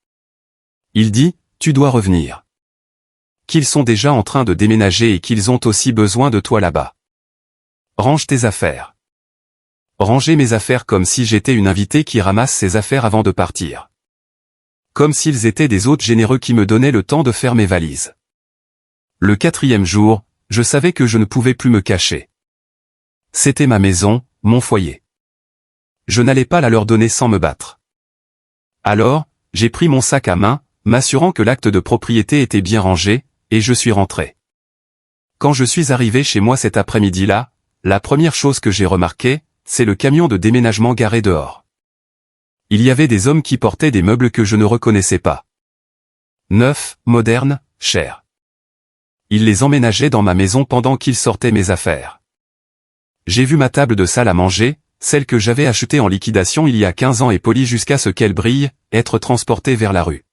A: Il dit, tu dois revenir. Qu'ils sont déjà en train de déménager et qu'ils ont aussi besoin de toi là-bas. Range tes affaires. Ranger mes affaires comme si j'étais une invitée qui ramasse ses affaires avant de partir. Comme s'ils étaient des hôtes généreux qui me donnaient le temps de faire mes valises. Le 4e jour, je savais que je ne pouvais plus me cacher. C'était ma maison, mon foyer. Je n'allais pas la leur donner sans me battre. Alors, j'ai pris mon sac à main, m'assurant que l'acte de propriété était bien rangé, et je suis rentré. Quand je suis arrivé chez moi cet après-midi-là, la première chose que j'ai remarquée, c'est le camion de déménagement garé dehors. Il y avait des hommes qui portaient des meubles que je ne reconnaissais pas. Neufs, modernes, chers. Ils les emménageaient dans ma maison pendant qu'ils sortaient mes affaires. J'ai vu ma table de salle à manger, celle que j'avais achetée en liquidation il y a 15 ans et polie jusqu'à ce qu'elle brille, être transportée vers la rue.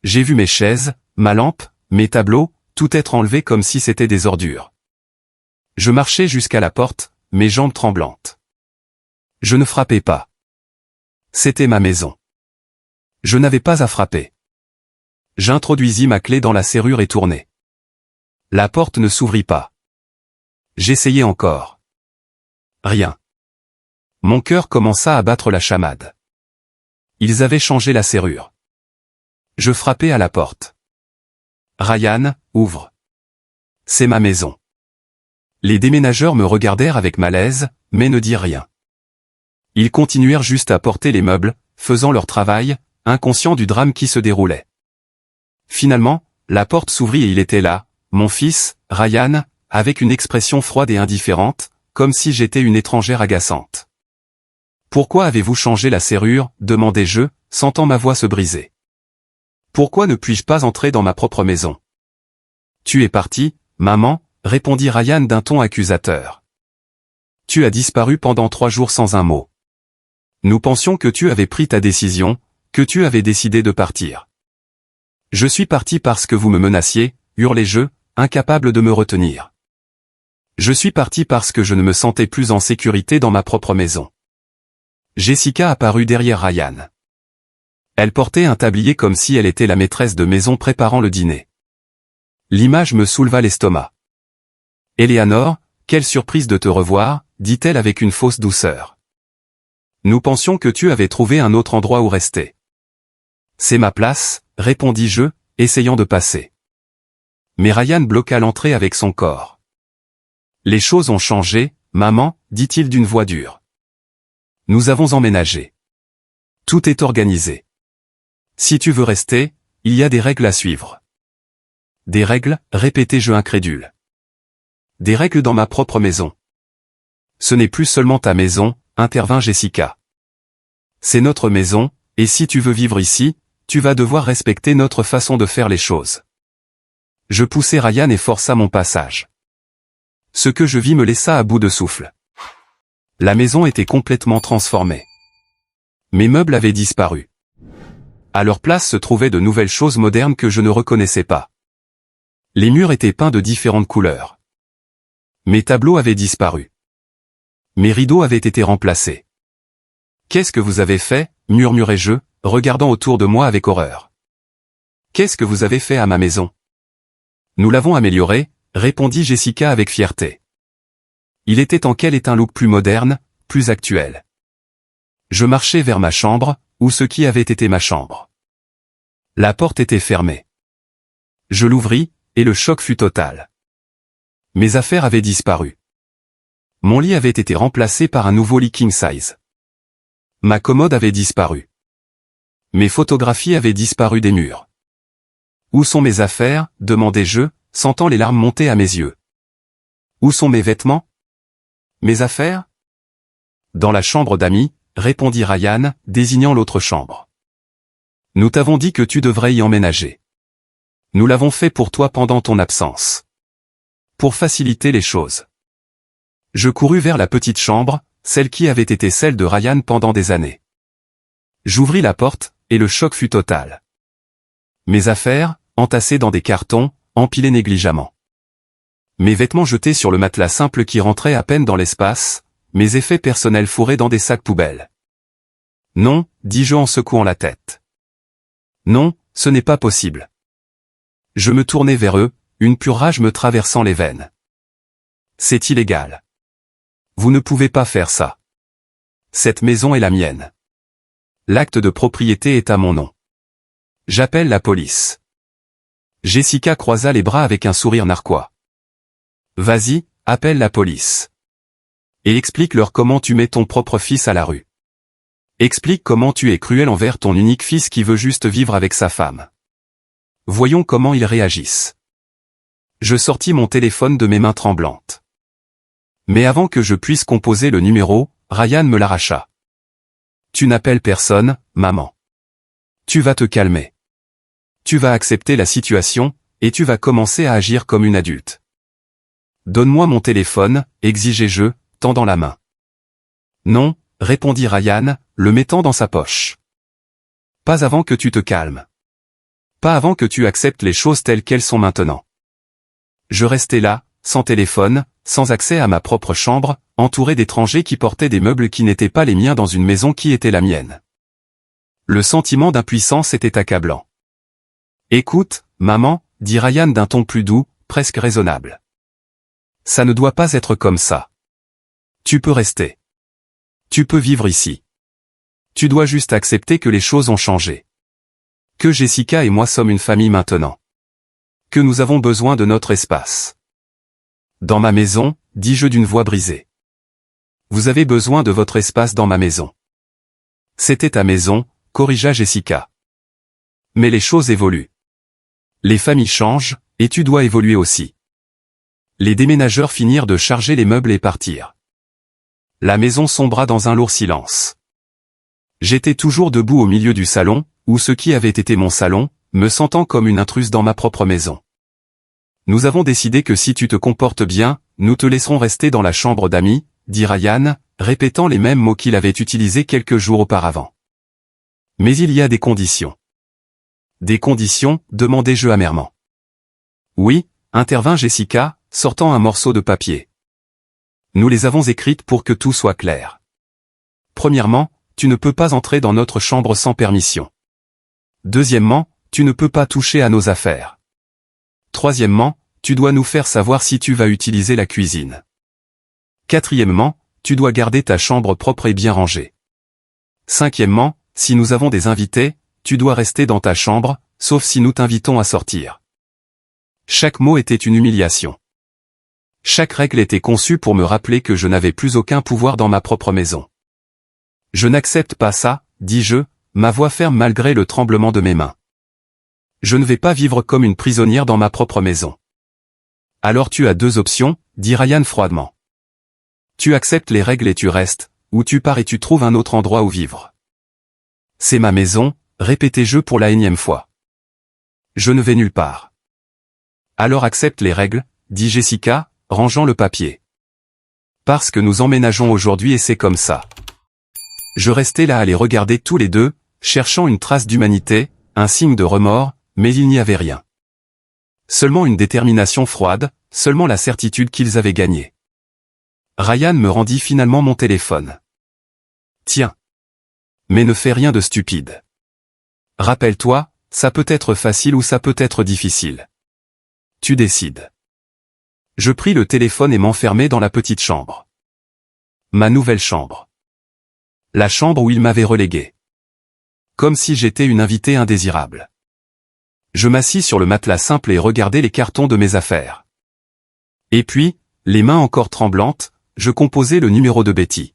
A: J'ai vu mes chaises, ma lampe, mes tableaux, tout être enlevé comme si c'était des ordures. Je marchais jusqu'à la porte, mes jambes tremblantes. Je ne frappais pas. C'était ma maison. Je n'avais pas à frapper. J'introduisis ma clé dans la serrure et tournai. La porte ne s'ouvrit pas. J'essayai encore. Rien. Mon cœur commença à battre la chamade. Ils avaient changé la serrure. Je frappai à la porte. Ryan, ouvre. C'est ma maison. Les déménageurs me regardèrent avec malaise, mais ne dirent rien. Ils continuèrent juste à porter les meubles, faisant leur travail, inconscients du drame qui se déroulait. Finalement, la porte s'ouvrit et il était là, mon fils, Ryan, avec une expression froide et indifférente, comme si j'étais une étrangère agaçante. « Pourquoi avez-vous changé la serrure ?» demandai-je, sentant ma voix se briser. « Pourquoi ne puis-je pas entrer dans ma propre maison ?»« Tu es parti, maman ?» répondit Ryan d'un ton accusateur. « Tu as disparu pendant 3 jours sans un mot. Nous pensions que tu avais pris ta décision, que tu avais décidé de partir. Je suis parti parce que vous me menaciez, hurlai-je, incapable de me retenir. Je suis parti parce que je ne me sentais plus en sécurité dans ma propre maison. » Jessica apparut derrière Ryan. Elle portait un tablier comme si elle était la maîtresse de maison préparant le dîner. L'image me souleva l'estomac. « Eleanor, quelle surprise de te revoir, » dit-elle avec une fausse douceur. « Nous pensions que tu avais trouvé un autre endroit où rester. »« C'est ma place, » répondis-je, essayant de passer. Mais Ryan bloqua l'entrée avec son corps. « Les choses ont changé, maman, » dit-il d'une voix dure. « Nous avons emménagé. Tout est organisé. Si tu veux rester, il y a des règles à suivre. »« Des règles ?» répétai-je incrédule. « Des règles dans ma propre maison. Ce n'est plus seulement ta maison, intervint Jessica. C'est notre maison, et si tu veux vivre ici, tu vas devoir respecter notre façon de faire les choses. Je poussai Ryan et força mon passage. Ce que je vis me laissa à bout de souffle. La maison était complètement transformée. Mes meubles avaient disparu. À leur place se trouvaient de nouvelles choses modernes que je ne reconnaissais pas. Les murs étaient peints de différentes couleurs. Mes tableaux avaient disparu. Mes rideaux avaient été remplacés. « Qu'est-ce que vous avez fait ?» murmurai-je, regardant autour de moi avec horreur. « Qu'est-ce que vous avez fait à ma maison ?»« Nous l'avons amélioré, » répondit Jessica avec fierté. Il était en quel est un look plus moderne, plus actuel. Je marchai vers ma chambre, ou ce qui avait été ma chambre. La porte était fermée. Je l'ouvris, et le choc fut total. Mes affaires avaient disparu. Mon lit avait été remplacé par un nouveau lit king size. Ma commode avait disparu. Mes photographies avaient disparu des murs. Où sont mes affaires, demandai-je, sentant les larmes monter à mes yeux. Où sont mes vêtements? Mes affaires? Dans la chambre d'amis, répondit Ryan, désignant l'autre chambre. Nous t'avons dit que tu devrais y emménager. Nous l'avons fait pour toi pendant ton absence. Pour faciliter les choses. Je courus vers la petite chambre, celle qui avait été celle de Ryan pendant des années. J'ouvris la porte, et le choc fut total. Mes affaires, entassées dans des cartons, empilés négligemment. Mes vêtements jetés sur le matelas simple qui rentrait à peine dans l'espace, mes effets personnels fourrés dans des sacs poubelles. Non, dis-je en secouant la tête. Non, ce n'est pas possible. Je me tournai vers eux, une pure rage me traversant les veines. C'est illégal. Vous ne pouvez pas faire ça. Cette maison est la mienne. L'acte de propriété est à mon nom. J'appelle la police. Jessica croisa les bras avec un sourire narquois. Vas-y, appelle la police. Et explique-leur comment tu mets ton propre fils à la rue. Explique comment tu es cruel envers ton unique fils qui veut juste vivre avec sa femme. Voyons comment ils réagissent. Je sortis mon téléphone de mes mains tremblantes. Mais avant que je puisse composer le numéro, Ryan me l'arracha. Tu n'appelles personne, maman. Tu vas te calmer. Tu vas accepter la situation, et tu vas commencer à agir comme une adulte. Donne-moi mon téléphone, exigeai-je, tendant la main. Non, répondit Ryan, le mettant dans sa poche. Pas avant que tu te calmes. Pas avant que tu acceptes les choses telles qu'elles sont maintenant. Je restais là, sans téléphone, sans accès à ma propre chambre, entouré d'étrangers qui portaient des meubles qui n'étaient pas les miens dans une maison qui était la mienne. Le sentiment d'impuissance était accablant. Écoute, maman, dit Ryan d'un ton plus doux, presque raisonnable. Ça ne doit pas être comme ça. Tu peux rester. Tu peux vivre ici. Tu dois juste accepter que les choses ont changé. Que Jessica et moi sommes une famille maintenant. Que nous avons besoin de notre espace. Dans ma maison, dis-je d'une voix brisée. Vous avez besoin de votre espace dans ma maison. C'était ta maison, corrigea Jessica. Mais les choses évoluent. Les familles changent, et tu dois évoluer aussi. Les déménageurs finirent de charger les meubles et partirent. La maison sombra dans un lourd silence. J'étais toujours debout au milieu du salon, où ce qui avait été mon salon, me sentant comme une intruse dans ma propre maison. Nous avons décidé que si tu te comportes bien, nous te laisserons rester dans la chambre d'amis, dit Ryan, répétant les mêmes mots qu'il avait utilisés quelques jours auparavant. Mais il y a des conditions. Des conditions, demandai-je amèrement. Oui, intervint Jessica, sortant un morceau de papier. Nous les avons écrites pour que tout soit clair. Premièrement, tu ne peux pas entrer dans notre chambre sans permission. Deuxièmement, tu ne peux pas toucher à nos affaires. Troisièmement, tu dois nous faire savoir si tu vas utiliser la cuisine. Quatrièmement, tu dois garder ta chambre propre et bien rangée. Cinquièmement, si nous avons des invités, tu dois rester dans ta chambre, sauf si nous t'invitons à sortir. Chaque mot était une humiliation. Chaque règle était conçue pour me rappeler que je n'avais plus aucun pouvoir dans ma propre maison. Je n'accepte pas ça, dis-je, ma voix ferme malgré le tremblement de mes mains. Je ne vais pas vivre comme une prisonnière dans ma propre maison. Alors tu as deux options, dit Ryan froidement. Tu acceptes les règles et tu restes, où tu pars et tu trouves un autre endroit où vivre. C'est ma maison, répétai-je pour la énième fois. Je ne vais nulle part. Alors accepte les règles, dit Jessica, rangeant le papier. Parce que nous emménageons aujourd'hui et c'est comme ça. Je restais là à les regarder tous les deux, cherchant une trace d'humanité, un signe de remords, mais il n'y avait rien. Seulement une détermination froide, seulement la certitude qu'ils avaient gagné. Ryan me rendit finalement mon téléphone. Tiens. Mais ne fais rien de stupide. Rappelle-toi, ça peut être facile ou ça peut être difficile. Tu décides. Je pris le téléphone et m'enfermai dans la petite chambre. Ma nouvelle chambre. La chambre où il m'avait relégué. Comme si j'étais une invitée indésirable. Je m'assis sur le matelas simple et regardai les cartons de mes affaires. Et puis, les mains encore tremblantes, je composai le numéro de Betty.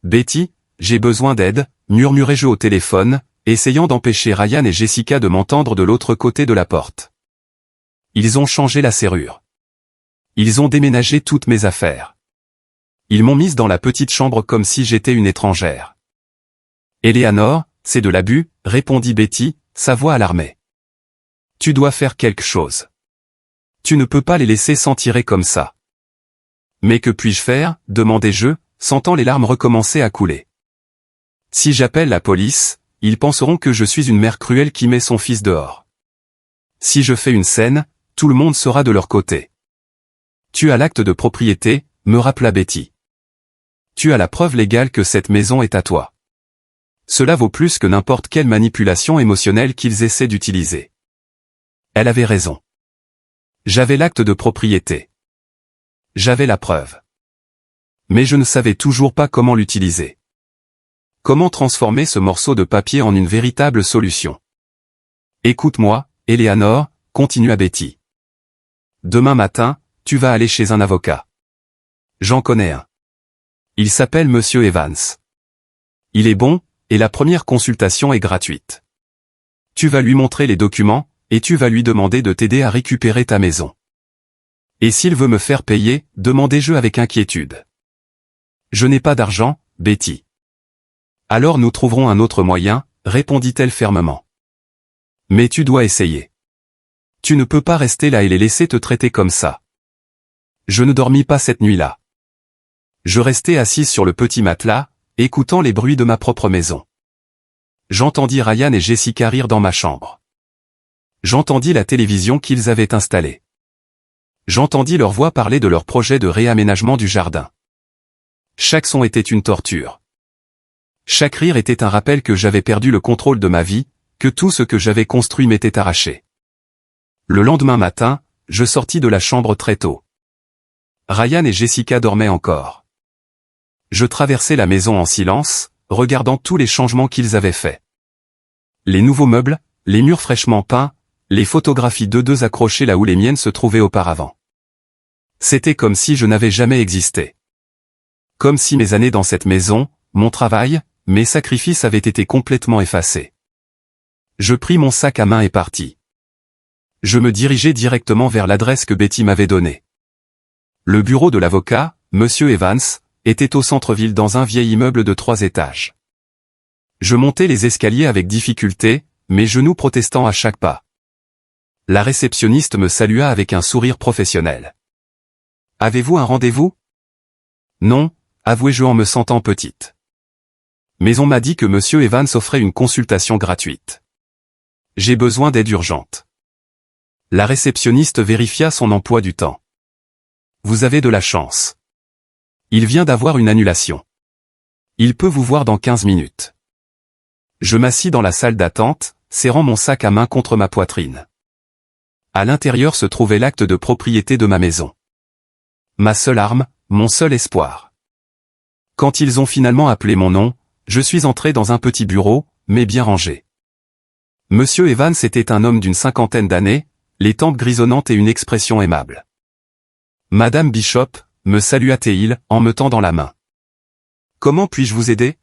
A: Betty, j'ai besoin d'aide, murmurai-je au téléphone, essayant d'empêcher Ryan et Jessica de m'entendre de l'autre côté de la porte. Ils ont changé la serrure. Ils ont déménagé toutes mes affaires. Ils m'ont mise dans la petite chambre comme si j'étais une étrangère. Eleanor, c'est de l'abus, répondit Betty, sa voix alarmée. Tu dois faire quelque chose. Tu ne peux pas les laisser s'en tirer comme ça. Mais que puis-je faire, demandai-je, sentant les larmes recommencer à couler. Si j'appelle la police, ils penseront que je suis une mère cruelle qui met son fils dehors. Si je fais une scène, tout le monde sera de leur côté. Tu as l'acte de propriété, me rappela Betty. Tu as la preuve légale que cette maison est à toi. Cela vaut plus que n'importe quelle manipulation émotionnelle qu'ils essaient d'utiliser. Elle avait raison. J'avais l'acte de propriété. J'avais la preuve. Mais je ne savais toujours pas comment l'utiliser. Comment transformer ce morceau de papier en une véritable solution. Écoute-moi, Eleanor, continua Betty. Demain matin, tu vas aller chez un avocat. J'en connais un. Il s'appelle Monsieur Evans. Il est bon, et la première consultation est gratuite. Tu vas lui montrer les documents, et tu vas lui demander de t'aider à récupérer ta maison. Et s'il veut me faire payer, demandai-je avec inquiétude. Je n'ai pas d'argent, Betty. Alors nous trouverons un autre moyen, répondit-elle fermement. Mais tu dois essayer. Tu ne peux pas rester là et les laisser te traiter comme ça. Je ne dormis pas cette nuit-là. Je restais assise sur le petit matelas, écoutant les bruits de ma propre maison. J'entendis Ryan et Jessica rire dans ma chambre. J'entendis la télévision qu'ils avaient installée. J'entendis leur voix parler de leur projet de réaménagement du jardin. Chaque son était une torture. Chaque rire était un rappel que j'avais perdu le contrôle de ma vie, que tout ce que j'avais construit m'était arraché. Le lendemain matin, je sortis de la chambre très tôt. Ryan et Jessica dormaient encore. Je traversai la maison en silence, regardant tous les changements qu'ils avaient faits. Les nouveaux meubles, les murs fraîchement peints, les photographies d'eux deux accrochées là où les miennes se trouvaient auparavant. C'était comme si je n'avais jamais existé. Comme si mes années dans cette maison, mon travail, mes sacrifices avaient été complètement effacés. Je pris mon sac à main et partis. Je me dirigeai directement vers l'adresse que Betty m'avait donnée. Le bureau de l'avocat, Monsieur Evans, était au centre-ville dans un vieil immeuble de 3 étages. Je montai les escaliers avec difficulté, mes genoux protestant à chaque pas. La réceptionniste me salua avec un sourire professionnel. « Avez-vous un rendez-vous » ? « Non, avouai-je en me sentant petite. Mais on m'a dit que Monsieur Evans offrait une consultation gratuite. J'ai besoin d'aide urgente. » La réceptionniste vérifia son emploi du temps. « Vous avez de la chance. Il vient d'avoir une annulation. Il peut vous voir dans 15 minutes. » Je m'assis dans la salle d'attente, serrant mon sac à main contre ma poitrine. À l'intérieur se trouvait l'acte de propriété de ma maison. Ma seule arme, mon seul espoir. Quand ils ont finalement appelé mon nom, je suis entré dans un petit bureau, mais bien rangé. Monsieur Evans était un homme d'une 50aine d'années, les tempes grisonnantes et une expression aimable. Madame Bishop, me salua-t-il en me tendant la main. Comment puis-je vous aider ?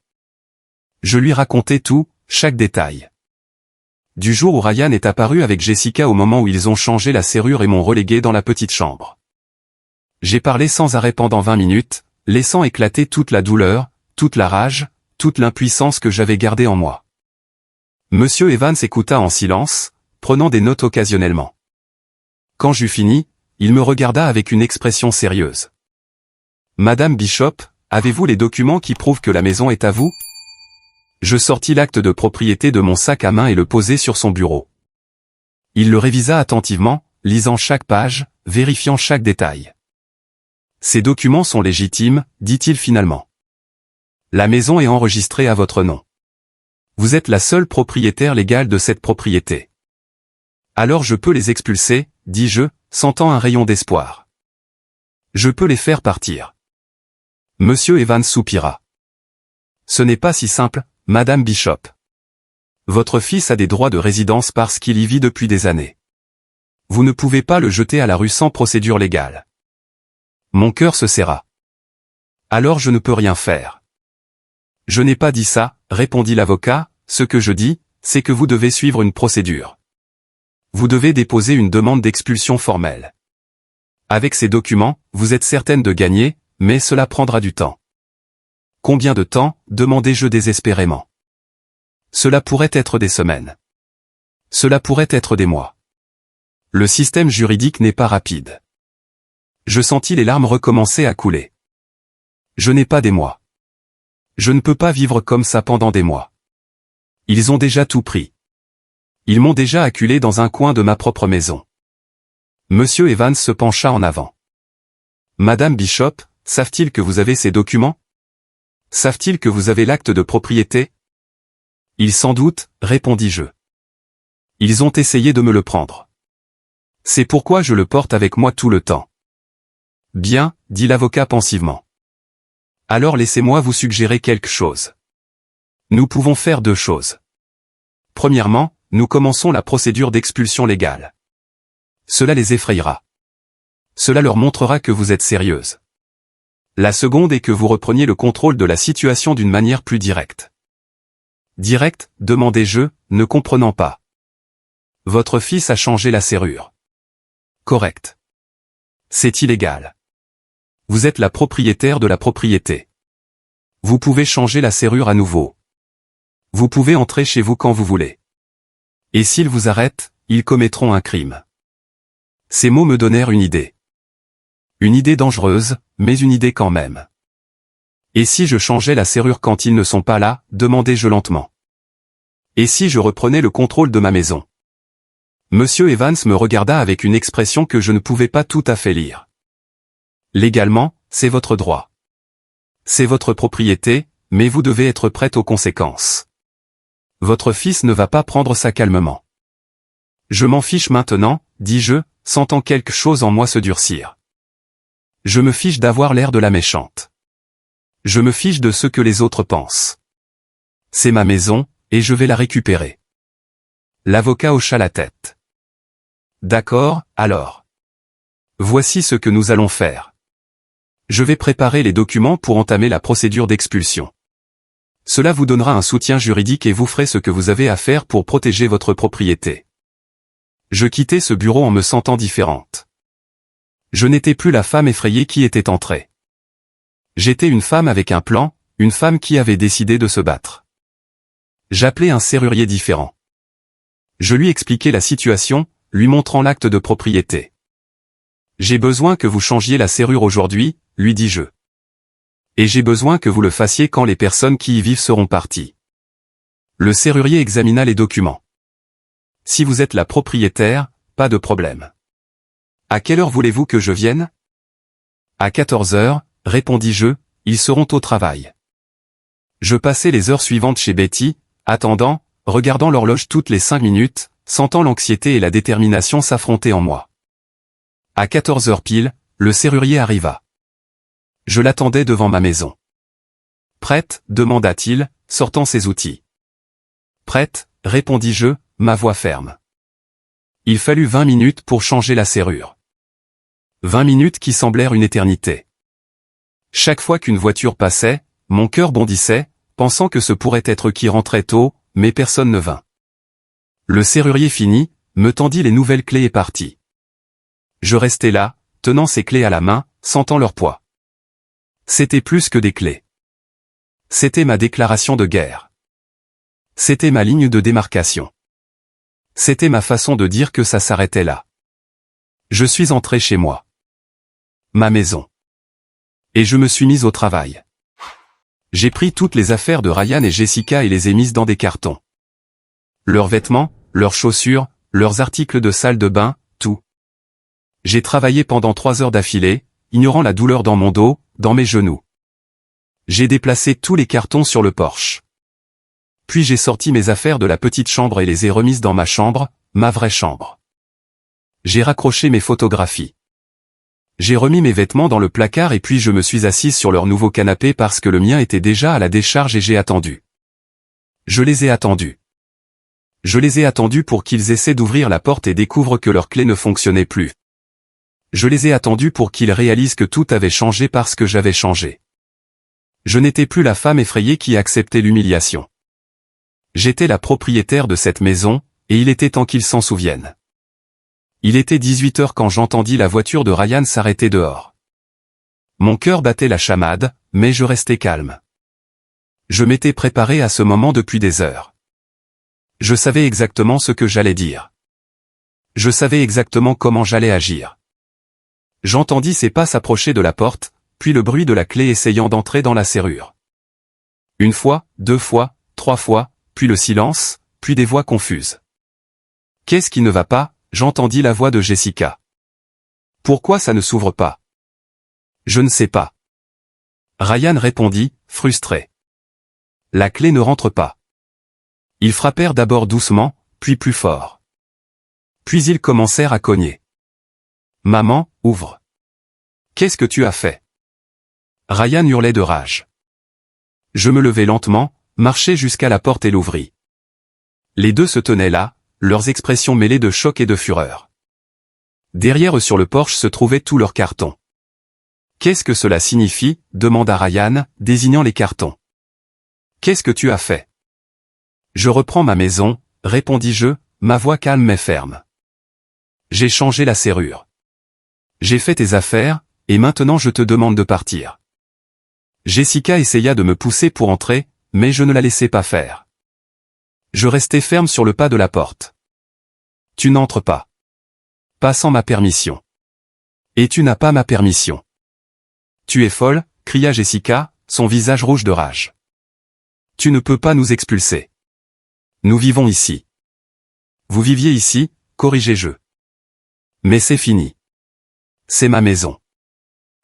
A: Je lui racontai tout, chaque détail. Du jour où Ryan est apparu avec Jessica au moment où ils ont changé la serrure et m'ont relégué dans la petite chambre. J'ai parlé sans arrêt pendant 20 minutes, laissant éclater toute la douleur, toute la rage, toute l'impuissance que j'avais gardée en moi. Monsieur Evans écouta en silence, prenant des notes occasionnellement. Quand j'eus fini, il me regarda avec une expression sérieuse. « Madame Bishop, avez-vous les documents qui prouvent que la maison est à vous ?» Je sortis l'acte de propriété de mon sac à main et le posai sur son bureau. Il le révisa attentivement, lisant chaque page, vérifiant chaque détail. « Ces documents sont légitimes, dit-il finalement. La maison est enregistrée à votre nom. Vous êtes la seule propriétaire légale de cette propriété. Alors je peux les expulser, dis-je, sentant un rayon d'espoir. Je peux les faire partir. Monsieur Evans soupira. Ce n'est pas si simple, Madame Bishop. Votre fils a des droits de résidence parce qu'il y vit depuis des années. Vous ne pouvez pas le jeter à la rue sans procédure légale. Mon cœur se serra. Alors je ne peux rien faire. Je n'ai pas dit ça, répondit l'avocat, ce que je dis, c'est que vous devez suivre une procédure. Vous devez déposer une demande d'expulsion formelle. Avec ces documents, vous êtes certaine de gagner, mais cela prendra du temps. Combien de temps, demandai-je désespérément. Cela pourrait être des semaines. Cela pourrait être des mois. Le système juridique n'est pas rapide. Je sentis les larmes recommencer à couler. Je n'ai pas des mois. Je ne peux pas vivre comme ça pendant des mois. Ils ont déjà tout pris. Ils m'ont déjà acculé dans un coin de ma propre maison. Monsieur Evans se pencha en avant. Madame Bishop, savent-ils que vous avez ces documents? Savent-ils que vous avez l'acte de propriété? Ils sans doute, répondis-je. Ils ont essayé de me le prendre. C'est pourquoi je le porte avec moi tout le temps. Bien, dit l'avocat pensivement. Alors laissez-moi vous suggérer quelque chose. Nous pouvons faire deux choses. Premièrement, nous commençons la procédure d'expulsion légale. Cela les effrayera. Cela leur montrera que vous êtes sérieuse. La seconde est que vous repreniez le contrôle de la situation d'une manière plus directe. Direct, demandai-je, ne comprenant pas. Votre fils a changé la serrure. Correct. C'est illégal. Vous êtes la propriétaire de la propriété. Vous pouvez changer la serrure à nouveau. Vous pouvez entrer chez vous quand vous voulez. Et s'ils vous arrêtent, ils commettront un crime. Ces mots me donnèrent une idée. Une idée dangereuse, mais une idée quand même. Et si je changeais la serrure quand ils ne sont pas là, demandai-je lentement. Et si je reprenais le contrôle de ma maison? Monsieur Evans me regarda avec une expression que je ne pouvais pas tout à fait lire. Légalement, c'est votre droit. C'est votre propriété, mais vous devez être prête aux conséquences. Votre fils ne va pas prendre ça calmement. Je m'en fiche maintenant, dis-je, sentant quelque chose en moi se durcir. Je me fiche d'avoir l'air de la méchante. Je me fiche de ce que les autres pensent. C'est ma maison, et je vais la récupérer. L'avocat hocha la tête. D'accord, alors. Voici ce que nous allons faire. Je vais préparer les documents pour entamer la procédure d'expulsion. Cela vous donnera un soutien juridique et vous ferez ce que vous avez à faire pour protéger votre propriété. Je quittai ce bureau en me sentant différente. Je n'étais plus la femme effrayée qui était entrée. J'étais une femme avec un plan, une femme qui avait décidé de se battre. J'appelai un serrurier différent. Je lui expliquai la situation, lui montrant l'acte de propriété. J'ai besoin que vous changiez la serrure aujourd'hui, lui dis-je. Et j'ai besoin que vous le fassiez quand les personnes qui y vivent seront parties. Le serrurier examina les documents. Si vous êtes la propriétaire, pas de problème. À quelle heure voulez-vous que je vienne? À 14 heures, répondis-je, ils seront au travail. Je passai les heures suivantes chez Betty, attendant, regardant l'horloge toutes les 5 minutes, sentant l'anxiété et la détermination s'affronter en moi. À 14 heures pile, le serrurier arriva. Je l'attendais devant ma maison. Prête, demanda-t-il, sortant ses outils. Prête, répondis-je, ma voix ferme. Il fallut 20 minutes pour changer la serrure. 20 minutes qui semblèrent une éternité. Chaque fois qu'une voiture passait, mon cœur bondissait, pensant que ce pourrait être qui rentrait tôt, mais personne ne vint. Le serrurier finit, me tendit les nouvelles clés et partit. Je restai là, tenant ces clés à la main, sentant leur poids. C'était plus que des clés. C'était ma déclaration de guerre. C'était ma ligne de démarcation. C'était ma façon de dire que ça s'arrêtait là. Je suis entré chez moi. Ma maison. Et je me suis mis au travail. J'ai pris toutes les affaires de Ryan et Jessica et les ai mises dans des cartons. Leurs vêtements, leurs chaussures, leurs articles de salle de bain, tout. J'ai travaillé pendant 3 heures d'affilée, ignorant la douleur dans mon dos, dans mes genoux. J'ai déplacé tous les cartons sur le porche. Puis j'ai sorti mes affaires de la petite chambre et les ai remises dans ma chambre, ma vraie chambre. J'ai raccroché mes photographies. J'ai remis mes vêtements dans le placard et puis je me suis assise sur leur nouveau canapé parce que le mien était déjà à la décharge et j'ai attendu. Je les ai attendus. Je les ai attendus pour qu'ils essaient d'ouvrir la porte et découvrent que leur clé ne fonctionnait plus. Je les ai attendus pour qu'ils réalisent que tout avait changé parce que j'avais changé. Je n'étais plus la femme effrayée qui acceptait l'humiliation. J'étais la propriétaire de cette maison, et il était temps qu'ils s'en souviennent. Il était 18 heures quand j'entendis la voiture de Ryan s'arrêter dehors. Mon cœur battait la chamade, mais je restais calme. Je m'étais préparé à ce moment depuis des heures. Je savais exactement ce que j'allais dire. Je savais exactement comment j'allais agir. J'entendis ses pas s'approcher de la porte, puis le bruit de la clé essayant d'entrer dans la serrure. 1 fois, 2 fois, 3 fois, puis le silence, puis des voix confuses. Qu'est-ce qui ne va pas ? J'entendis la voix de Jessica. Pourquoi ça ne s'ouvre pas ? Je ne sais pas. Ryan répondit, frustré. La clé ne rentre pas. Ils frappèrent d'abord doucement, puis plus fort. Puis ils commencèrent à cogner. Maman, ouvre. Qu'est-ce que tu as fait ? Ryan hurlait de rage. Je me levai lentement, marchai jusqu'à la porte et l'ouvris. Les deux se tenaient là, leurs expressions mêlées de choc et de fureur. Derrière eux sur le porche se trouvaient tous leurs cartons. Qu'est-ce que cela signifie ? Demanda Ryan, désignant les cartons. Qu'est-ce que tu as fait ? Je reprends ma maison, répondis-je, ma voix calme mais ferme. J'ai changé la serrure. J'ai fait tes affaires, et maintenant je te demande de partir. Jessica essaya de me pousser pour entrer, mais je ne la laissai pas faire. Je restai ferme sur le pas de la porte. Tu n'entres pas. Pas sans ma permission. Et tu n'as pas ma permission. Tu es folle, cria Jessica, son visage rouge de rage. Tu ne peux pas nous expulser. Nous vivons ici. Vous viviez ici, corrigeai-je. Mais c'est fini. C'est ma maison.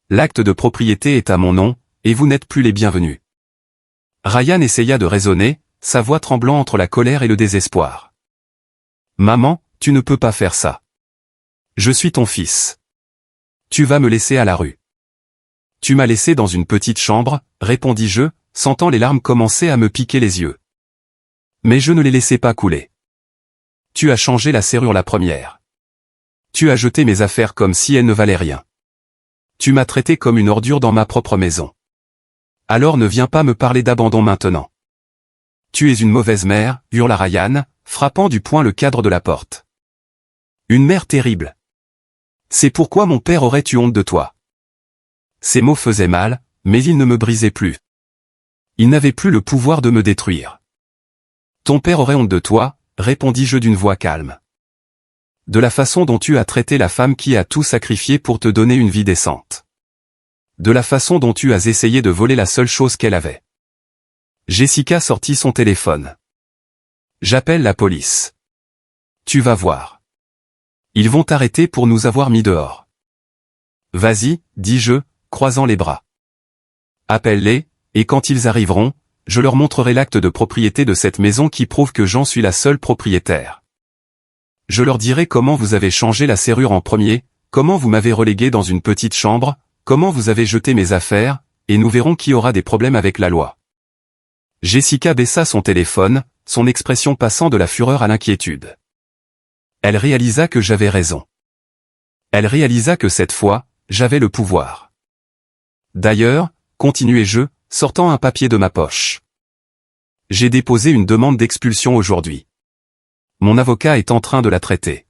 A: L'acte de propriété est à mon nom, et vous n'êtes plus les bienvenus. Ryan essaya de raisonner, sa voix tremblant entre la colère et le désespoir. Maman, tu ne peux pas faire ça. Je suis ton fils. Tu vas me laisser à la rue. Tu m'as laissé dans une petite chambre, répondis-je, sentant les larmes commencer à me piquer les yeux. Mais je ne les laissai pas couler. Tu as changé la serrure la première. Tu as jeté mes affaires comme si elles ne valaient rien. Tu m'as traité comme une ordure dans ma propre maison. Alors ne viens pas me parler d'abandon maintenant. Tu es une mauvaise mère, hurla Ryan, frappant du poing le cadre de la porte. Une mère terrible. C'est pourquoi mon père aurait eu honte de toi. Ces mots faisaient mal, mais ils ne me brisaient plus. Ils n'avaient plus le pouvoir de me détruire. Ton père aurait honte de toi, répondis-je d'une voix calme. De la façon dont tu as traité la femme qui a tout sacrifié pour te donner une vie décente. De la façon dont tu as essayé de voler la seule chose qu'elle avait. Jessica sortit son téléphone. J'appelle la police. Tu vas voir. Ils vont t'arrêter pour nous avoir mis dehors. Vas-y, dis-je, croisant les bras. Appelle-les, et quand ils arriveront, je leur montrerai l'acte de propriété de cette maison qui prouve que j'en suis la seule propriétaire. Je leur dirai comment vous avez changé la serrure en premier, comment vous m'avez relégué dans une petite chambre, comment vous avez jeté mes affaires, et nous verrons qui aura des problèmes avec la loi. Jessica baissa son téléphone, son expression passant de la fureur à l'inquiétude. Elle réalisa que j'avais raison. Elle réalisa que cette fois, j'avais le pouvoir. D'ailleurs, continuai-je, sortant un papier de ma poche. J'ai déposé une demande d'expulsion aujourd'hui. Mon avocat est en train de la traiter.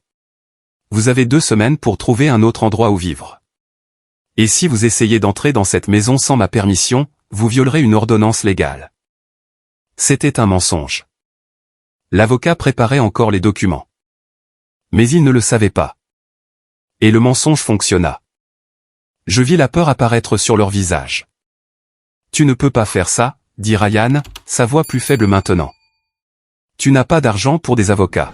A: Vous avez 2 semaines pour trouver un autre endroit où vivre. Et si vous essayez d'entrer dans cette maison sans ma permission, vous violerez une ordonnance légale. C'était un mensonge. L'avocat préparait encore les documents. Mais il ne le savait pas. Et le mensonge fonctionna. Je vis la peur apparaître sur leur visage. Tu ne peux pas faire ça, dit Ryan, sa voix plus faible maintenant. Tu n'as pas d'argent pour des avocats.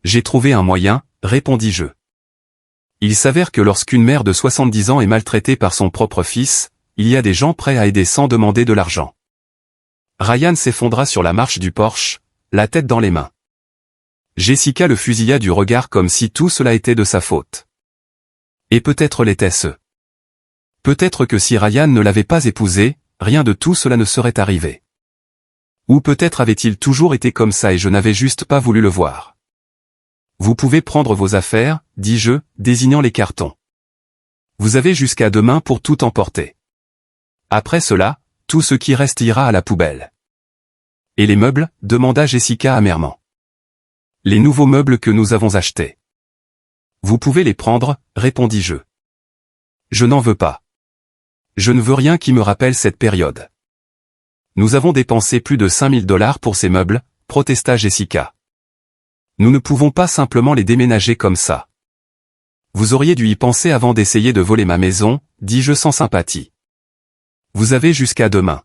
A: J'ai trouvé un moyen, répondis-je. Il s'avère que lorsqu'une mère de 70 ans est maltraitée par son propre fils, il y a des gens prêts à aider sans demander de l'argent. Ryan s'effondra sur la marche du porche, la tête dans les mains. Jessica le fusilla du regard comme si tout cela était de sa faute. Et peut-être l'était-ce. Peut-être que si Ryan ne l'avait pas épousée, rien de tout cela ne serait arrivé. Ou peut-être avait-il toujours été comme ça et je n'avais juste pas voulu le voir. Vous pouvez prendre vos affaires, dis-je, désignant les cartons. Vous avez jusqu'à demain pour tout emporter. Après cela, tout ce qui reste ira à la poubelle. Et les meubles, demanda Jessica amèrement. Les nouveaux meubles que nous avons achetés. Vous pouvez les prendre, répondis-je. Je n'en veux pas. Je ne veux rien qui me rappelle cette période. Nous avons dépensé plus de $5000 pour ces meubles, protesta Jessica. Nous ne pouvons pas simplement les déménager comme ça. Vous auriez dû y penser avant d'essayer de voler ma maison, dis-je sans sympathie. Vous avez jusqu'à demain.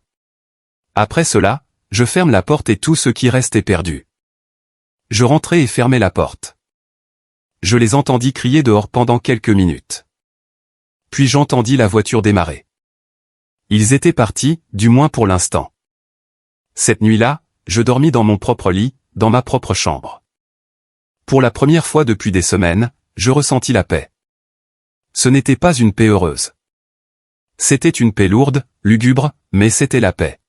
A: Après cela, je ferme la porte et tout ce qui reste est perdu. Je rentrai et fermai la porte. Je les entendis crier dehors pendant quelques minutes. Puis j'entendis la voiture démarrer. Ils étaient partis, du moins pour l'instant. Cette nuit-là, je dormis dans mon propre lit, dans ma propre chambre. Pour la première fois depuis des semaines, je ressentis la paix. Ce n'était pas une paix heureuse. C'était une paix lourde, lugubre, mais c'était la paix.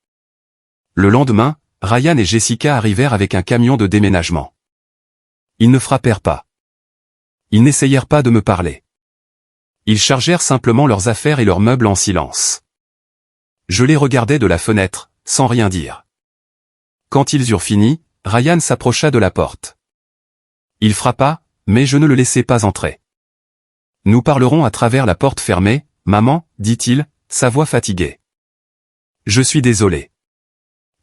A: Le lendemain, Ryan et Jessica arrivèrent avec un camion de déménagement. Ils ne frappèrent pas. Ils n'essayèrent pas de me parler. Ils chargèrent simplement leurs affaires et leurs meubles en silence. Je les regardais de la fenêtre, sans rien dire. Quand ils eurent fini, Ryan s'approcha de la porte. Il frappa, mais je ne le laissai pas entrer. Nous parlerons à travers la porte fermée, maman, dit-il, sa voix fatiguée. Je suis désolé.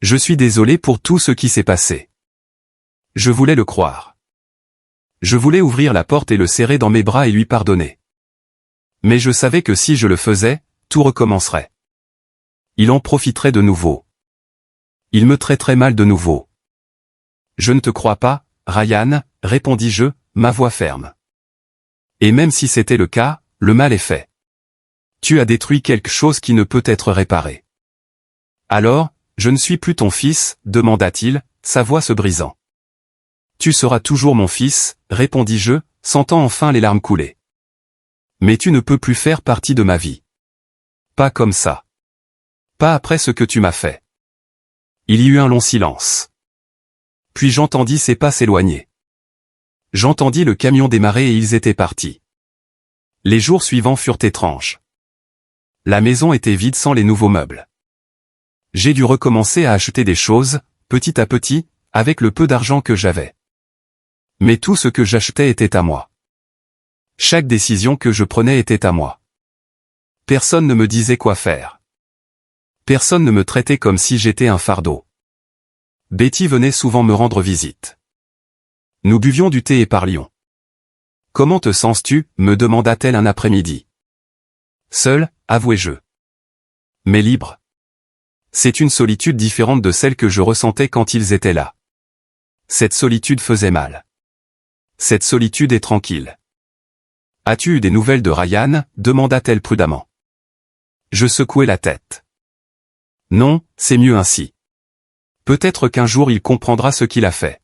A: Je suis désolé pour tout ce qui s'est passé. Je voulais le croire. Je voulais ouvrir la porte et le serrer dans mes bras et lui pardonner. Mais je savais que si je le faisais, tout recommencerait. Il en profiterait de nouveau. Il me traiterait mal de nouveau. Je ne te crois pas, Ryan, répondis-je, ma voix ferme. Et même si c'était le cas, le mal est fait. Tu as détruit quelque chose qui ne peut être réparé. Alors, je ne suis plus ton fils, demanda-t-il, sa voix se brisant. Tu seras toujours mon fils, répondis-je, sentant enfin les larmes couler. Mais tu ne peux plus faire partie de ma vie. Pas comme ça. Pas après ce que tu m'as fait. Il y eut un long silence. Puis j'entendis ses pas s'éloigner. J'entendis le camion démarrer et ils étaient partis. Les jours suivants furent étranges. La maison était vide sans les nouveaux meubles. J'ai dû recommencer à acheter des choses, petit à petit, avec le peu d'argent que j'avais. Mais tout ce que j'achetais était à moi. Chaque décision que je prenais était à moi. Personne ne me disait quoi faire. Personne ne me traitait comme si j'étais un fardeau. Betty venait souvent me rendre visite. Nous buvions du thé et parlions. « Comment te sens-tu » me demanda-t-elle un après-midi. Seul, avouai-je. Mais libre. C'est une solitude différente de celle que je ressentais quand ils étaient là. Cette solitude faisait mal. Cette solitude est tranquille. As-tu eu des nouvelles de Ryan demanda-t-elle prudemment. Je secouai la tête. Non, c'est mieux ainsi. Peut-être qu'un jour il comprendra ce qu'il a fait.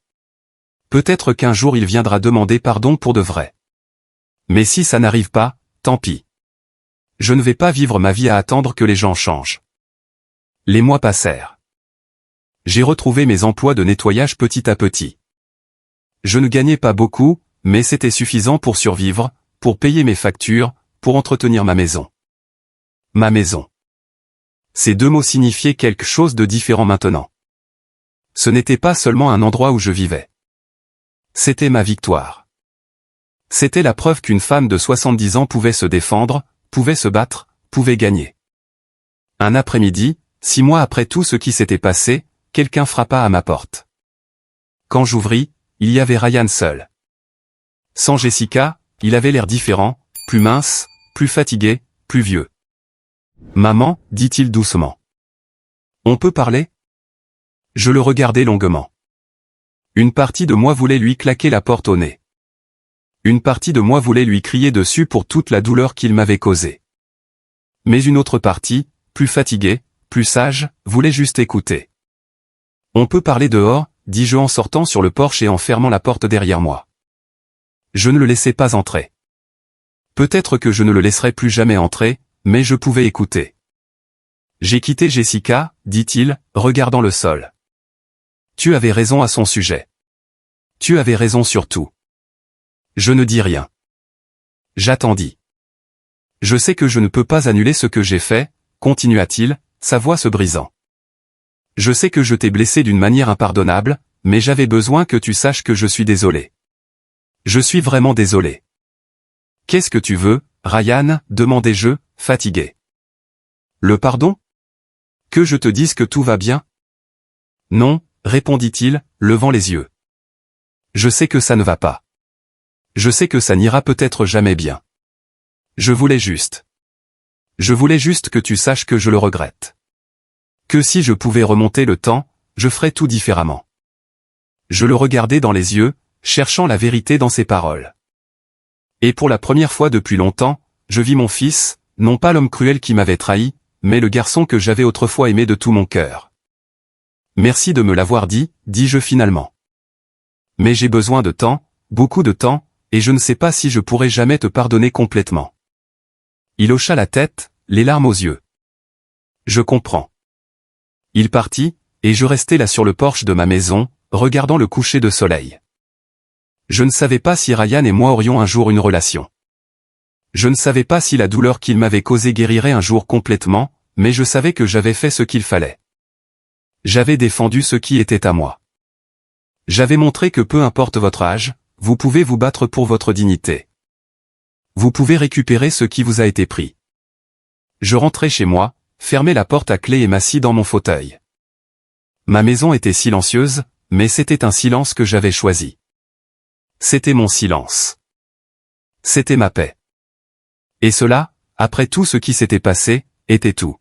A: Peut-être qu'un jour il viendra demander pardon pour de vrai. Mais si ça n'arrive pas, tant pis. Je ne vais pas vivre ma vie à attendre que les gens changent. Les mois passèrent. J'ai retrouvé mes emplois de nettoyage petit à petit. Je ne gagnais pas beaucoup, mais c'était suffisant pour survivre, pour payer mes factures, pour entretenir ma maison. Ma maison. Ces deux mots signifiaient quelque chose de différent maintenant. Ce n'était pas seulement un endroit où je vivais. C'était ma victoire. C'était la preuve qu'une femme de 70 ans pouvait se défendre, pouvait se battre, pouvait gagner. Un après-midi, 6 mois après tout ce qui s'était passé, quelqu'un frappa à ma porte. Quand j'ouvris, il y avait Ryan seul. Sans Jessica, il avait l'air différent, plus mince, plus fatigué, plus vieux. « Maman, dit-il doucement. On peut parler ?» Je le regardais longuement. Une partie de moi voulait lui claquer la porte au nez. Une partie de moi voulait lui crier dessus pour toute la douleur qu'il m'avait causée. Mais une autre partie, plus fatiguée, plus sage, voulait juste écouter. « On peut parler dehors ?» dis-je en sortant sur le porche et en fermant la porte derrière moi. Je ne le laissais pas entrer. Peut-être que je ne le laisserais plus jamais entrer, mais je pouvais écouter. « J'ai quitté Jessica, dit-il, regardant le sol. Tu avais raison à son sujet. Tu avais raison sur tout. Je ne dis rien. J'attendis. Je sais que je ne peux pas annuler ce que j'ai fait, continua-t-il, sa voix se brisant. Je sais que je t'ai blessé d'une manière impardonnable, mais j'avais besoin que tu saches que je suis désolé. Je suis vraiment désolé. Qu'est-ce que tu veux, Ryan, demandai-je, fatigué. Le pardon? Que je te dise que tout va bien? Non, répondit-il, levant les yeux. Je sais que ça ne va pas. Je sais que ça n'ira peut-être jamais bien. Je voulais juste. Je voulais juste que tu saches que je le regrette. Que si je pouvais remonter le temps, je ferais tout différemment. Je le regardais dans les yeux, cherchant la vérité dans ses paroles. Et pour la première fois depuis longtemps, je vis mon fils, non pas l'homme cruel qui m'avait trahi, mais le garçon que j'avais autrefois aimé de tout mon cœur. Merci de me l'avoir dit, dis-je finalement. Mais j'ai besoin de temps, beaucoup de temps, et je ne sais pas si je pourrai jamais te pardonner complètement. Il hocha la tête, les larmes aux yeux. Je comprends. Il partit, et je restai là sur le porche de ma maison, regardant le coucher de soleil. Je ne savais pas si Ryan et moi aurions un jour une relation. Je ne savais pas si la douleur qu'il m'avait causée guérirait un jour complètement, mais je savais que j'avais fait ce qu'il fallait. J'avais défendu ce qui était à moi. J'avais montré que peu importe votre âge, vous pouvez vous battre pour votre dignité. Vous pouvez récupérer ce qui vous a été pris. Je rentrai chez moi, fermai la porte à clé et m'assis dans mon fauteuil. Ma maison était silencieuse, mais c'était un silence que j'avais choisi. C'était mon silence. C'était ma paix. Et cela, après tout ce qui s'était passé, était tout.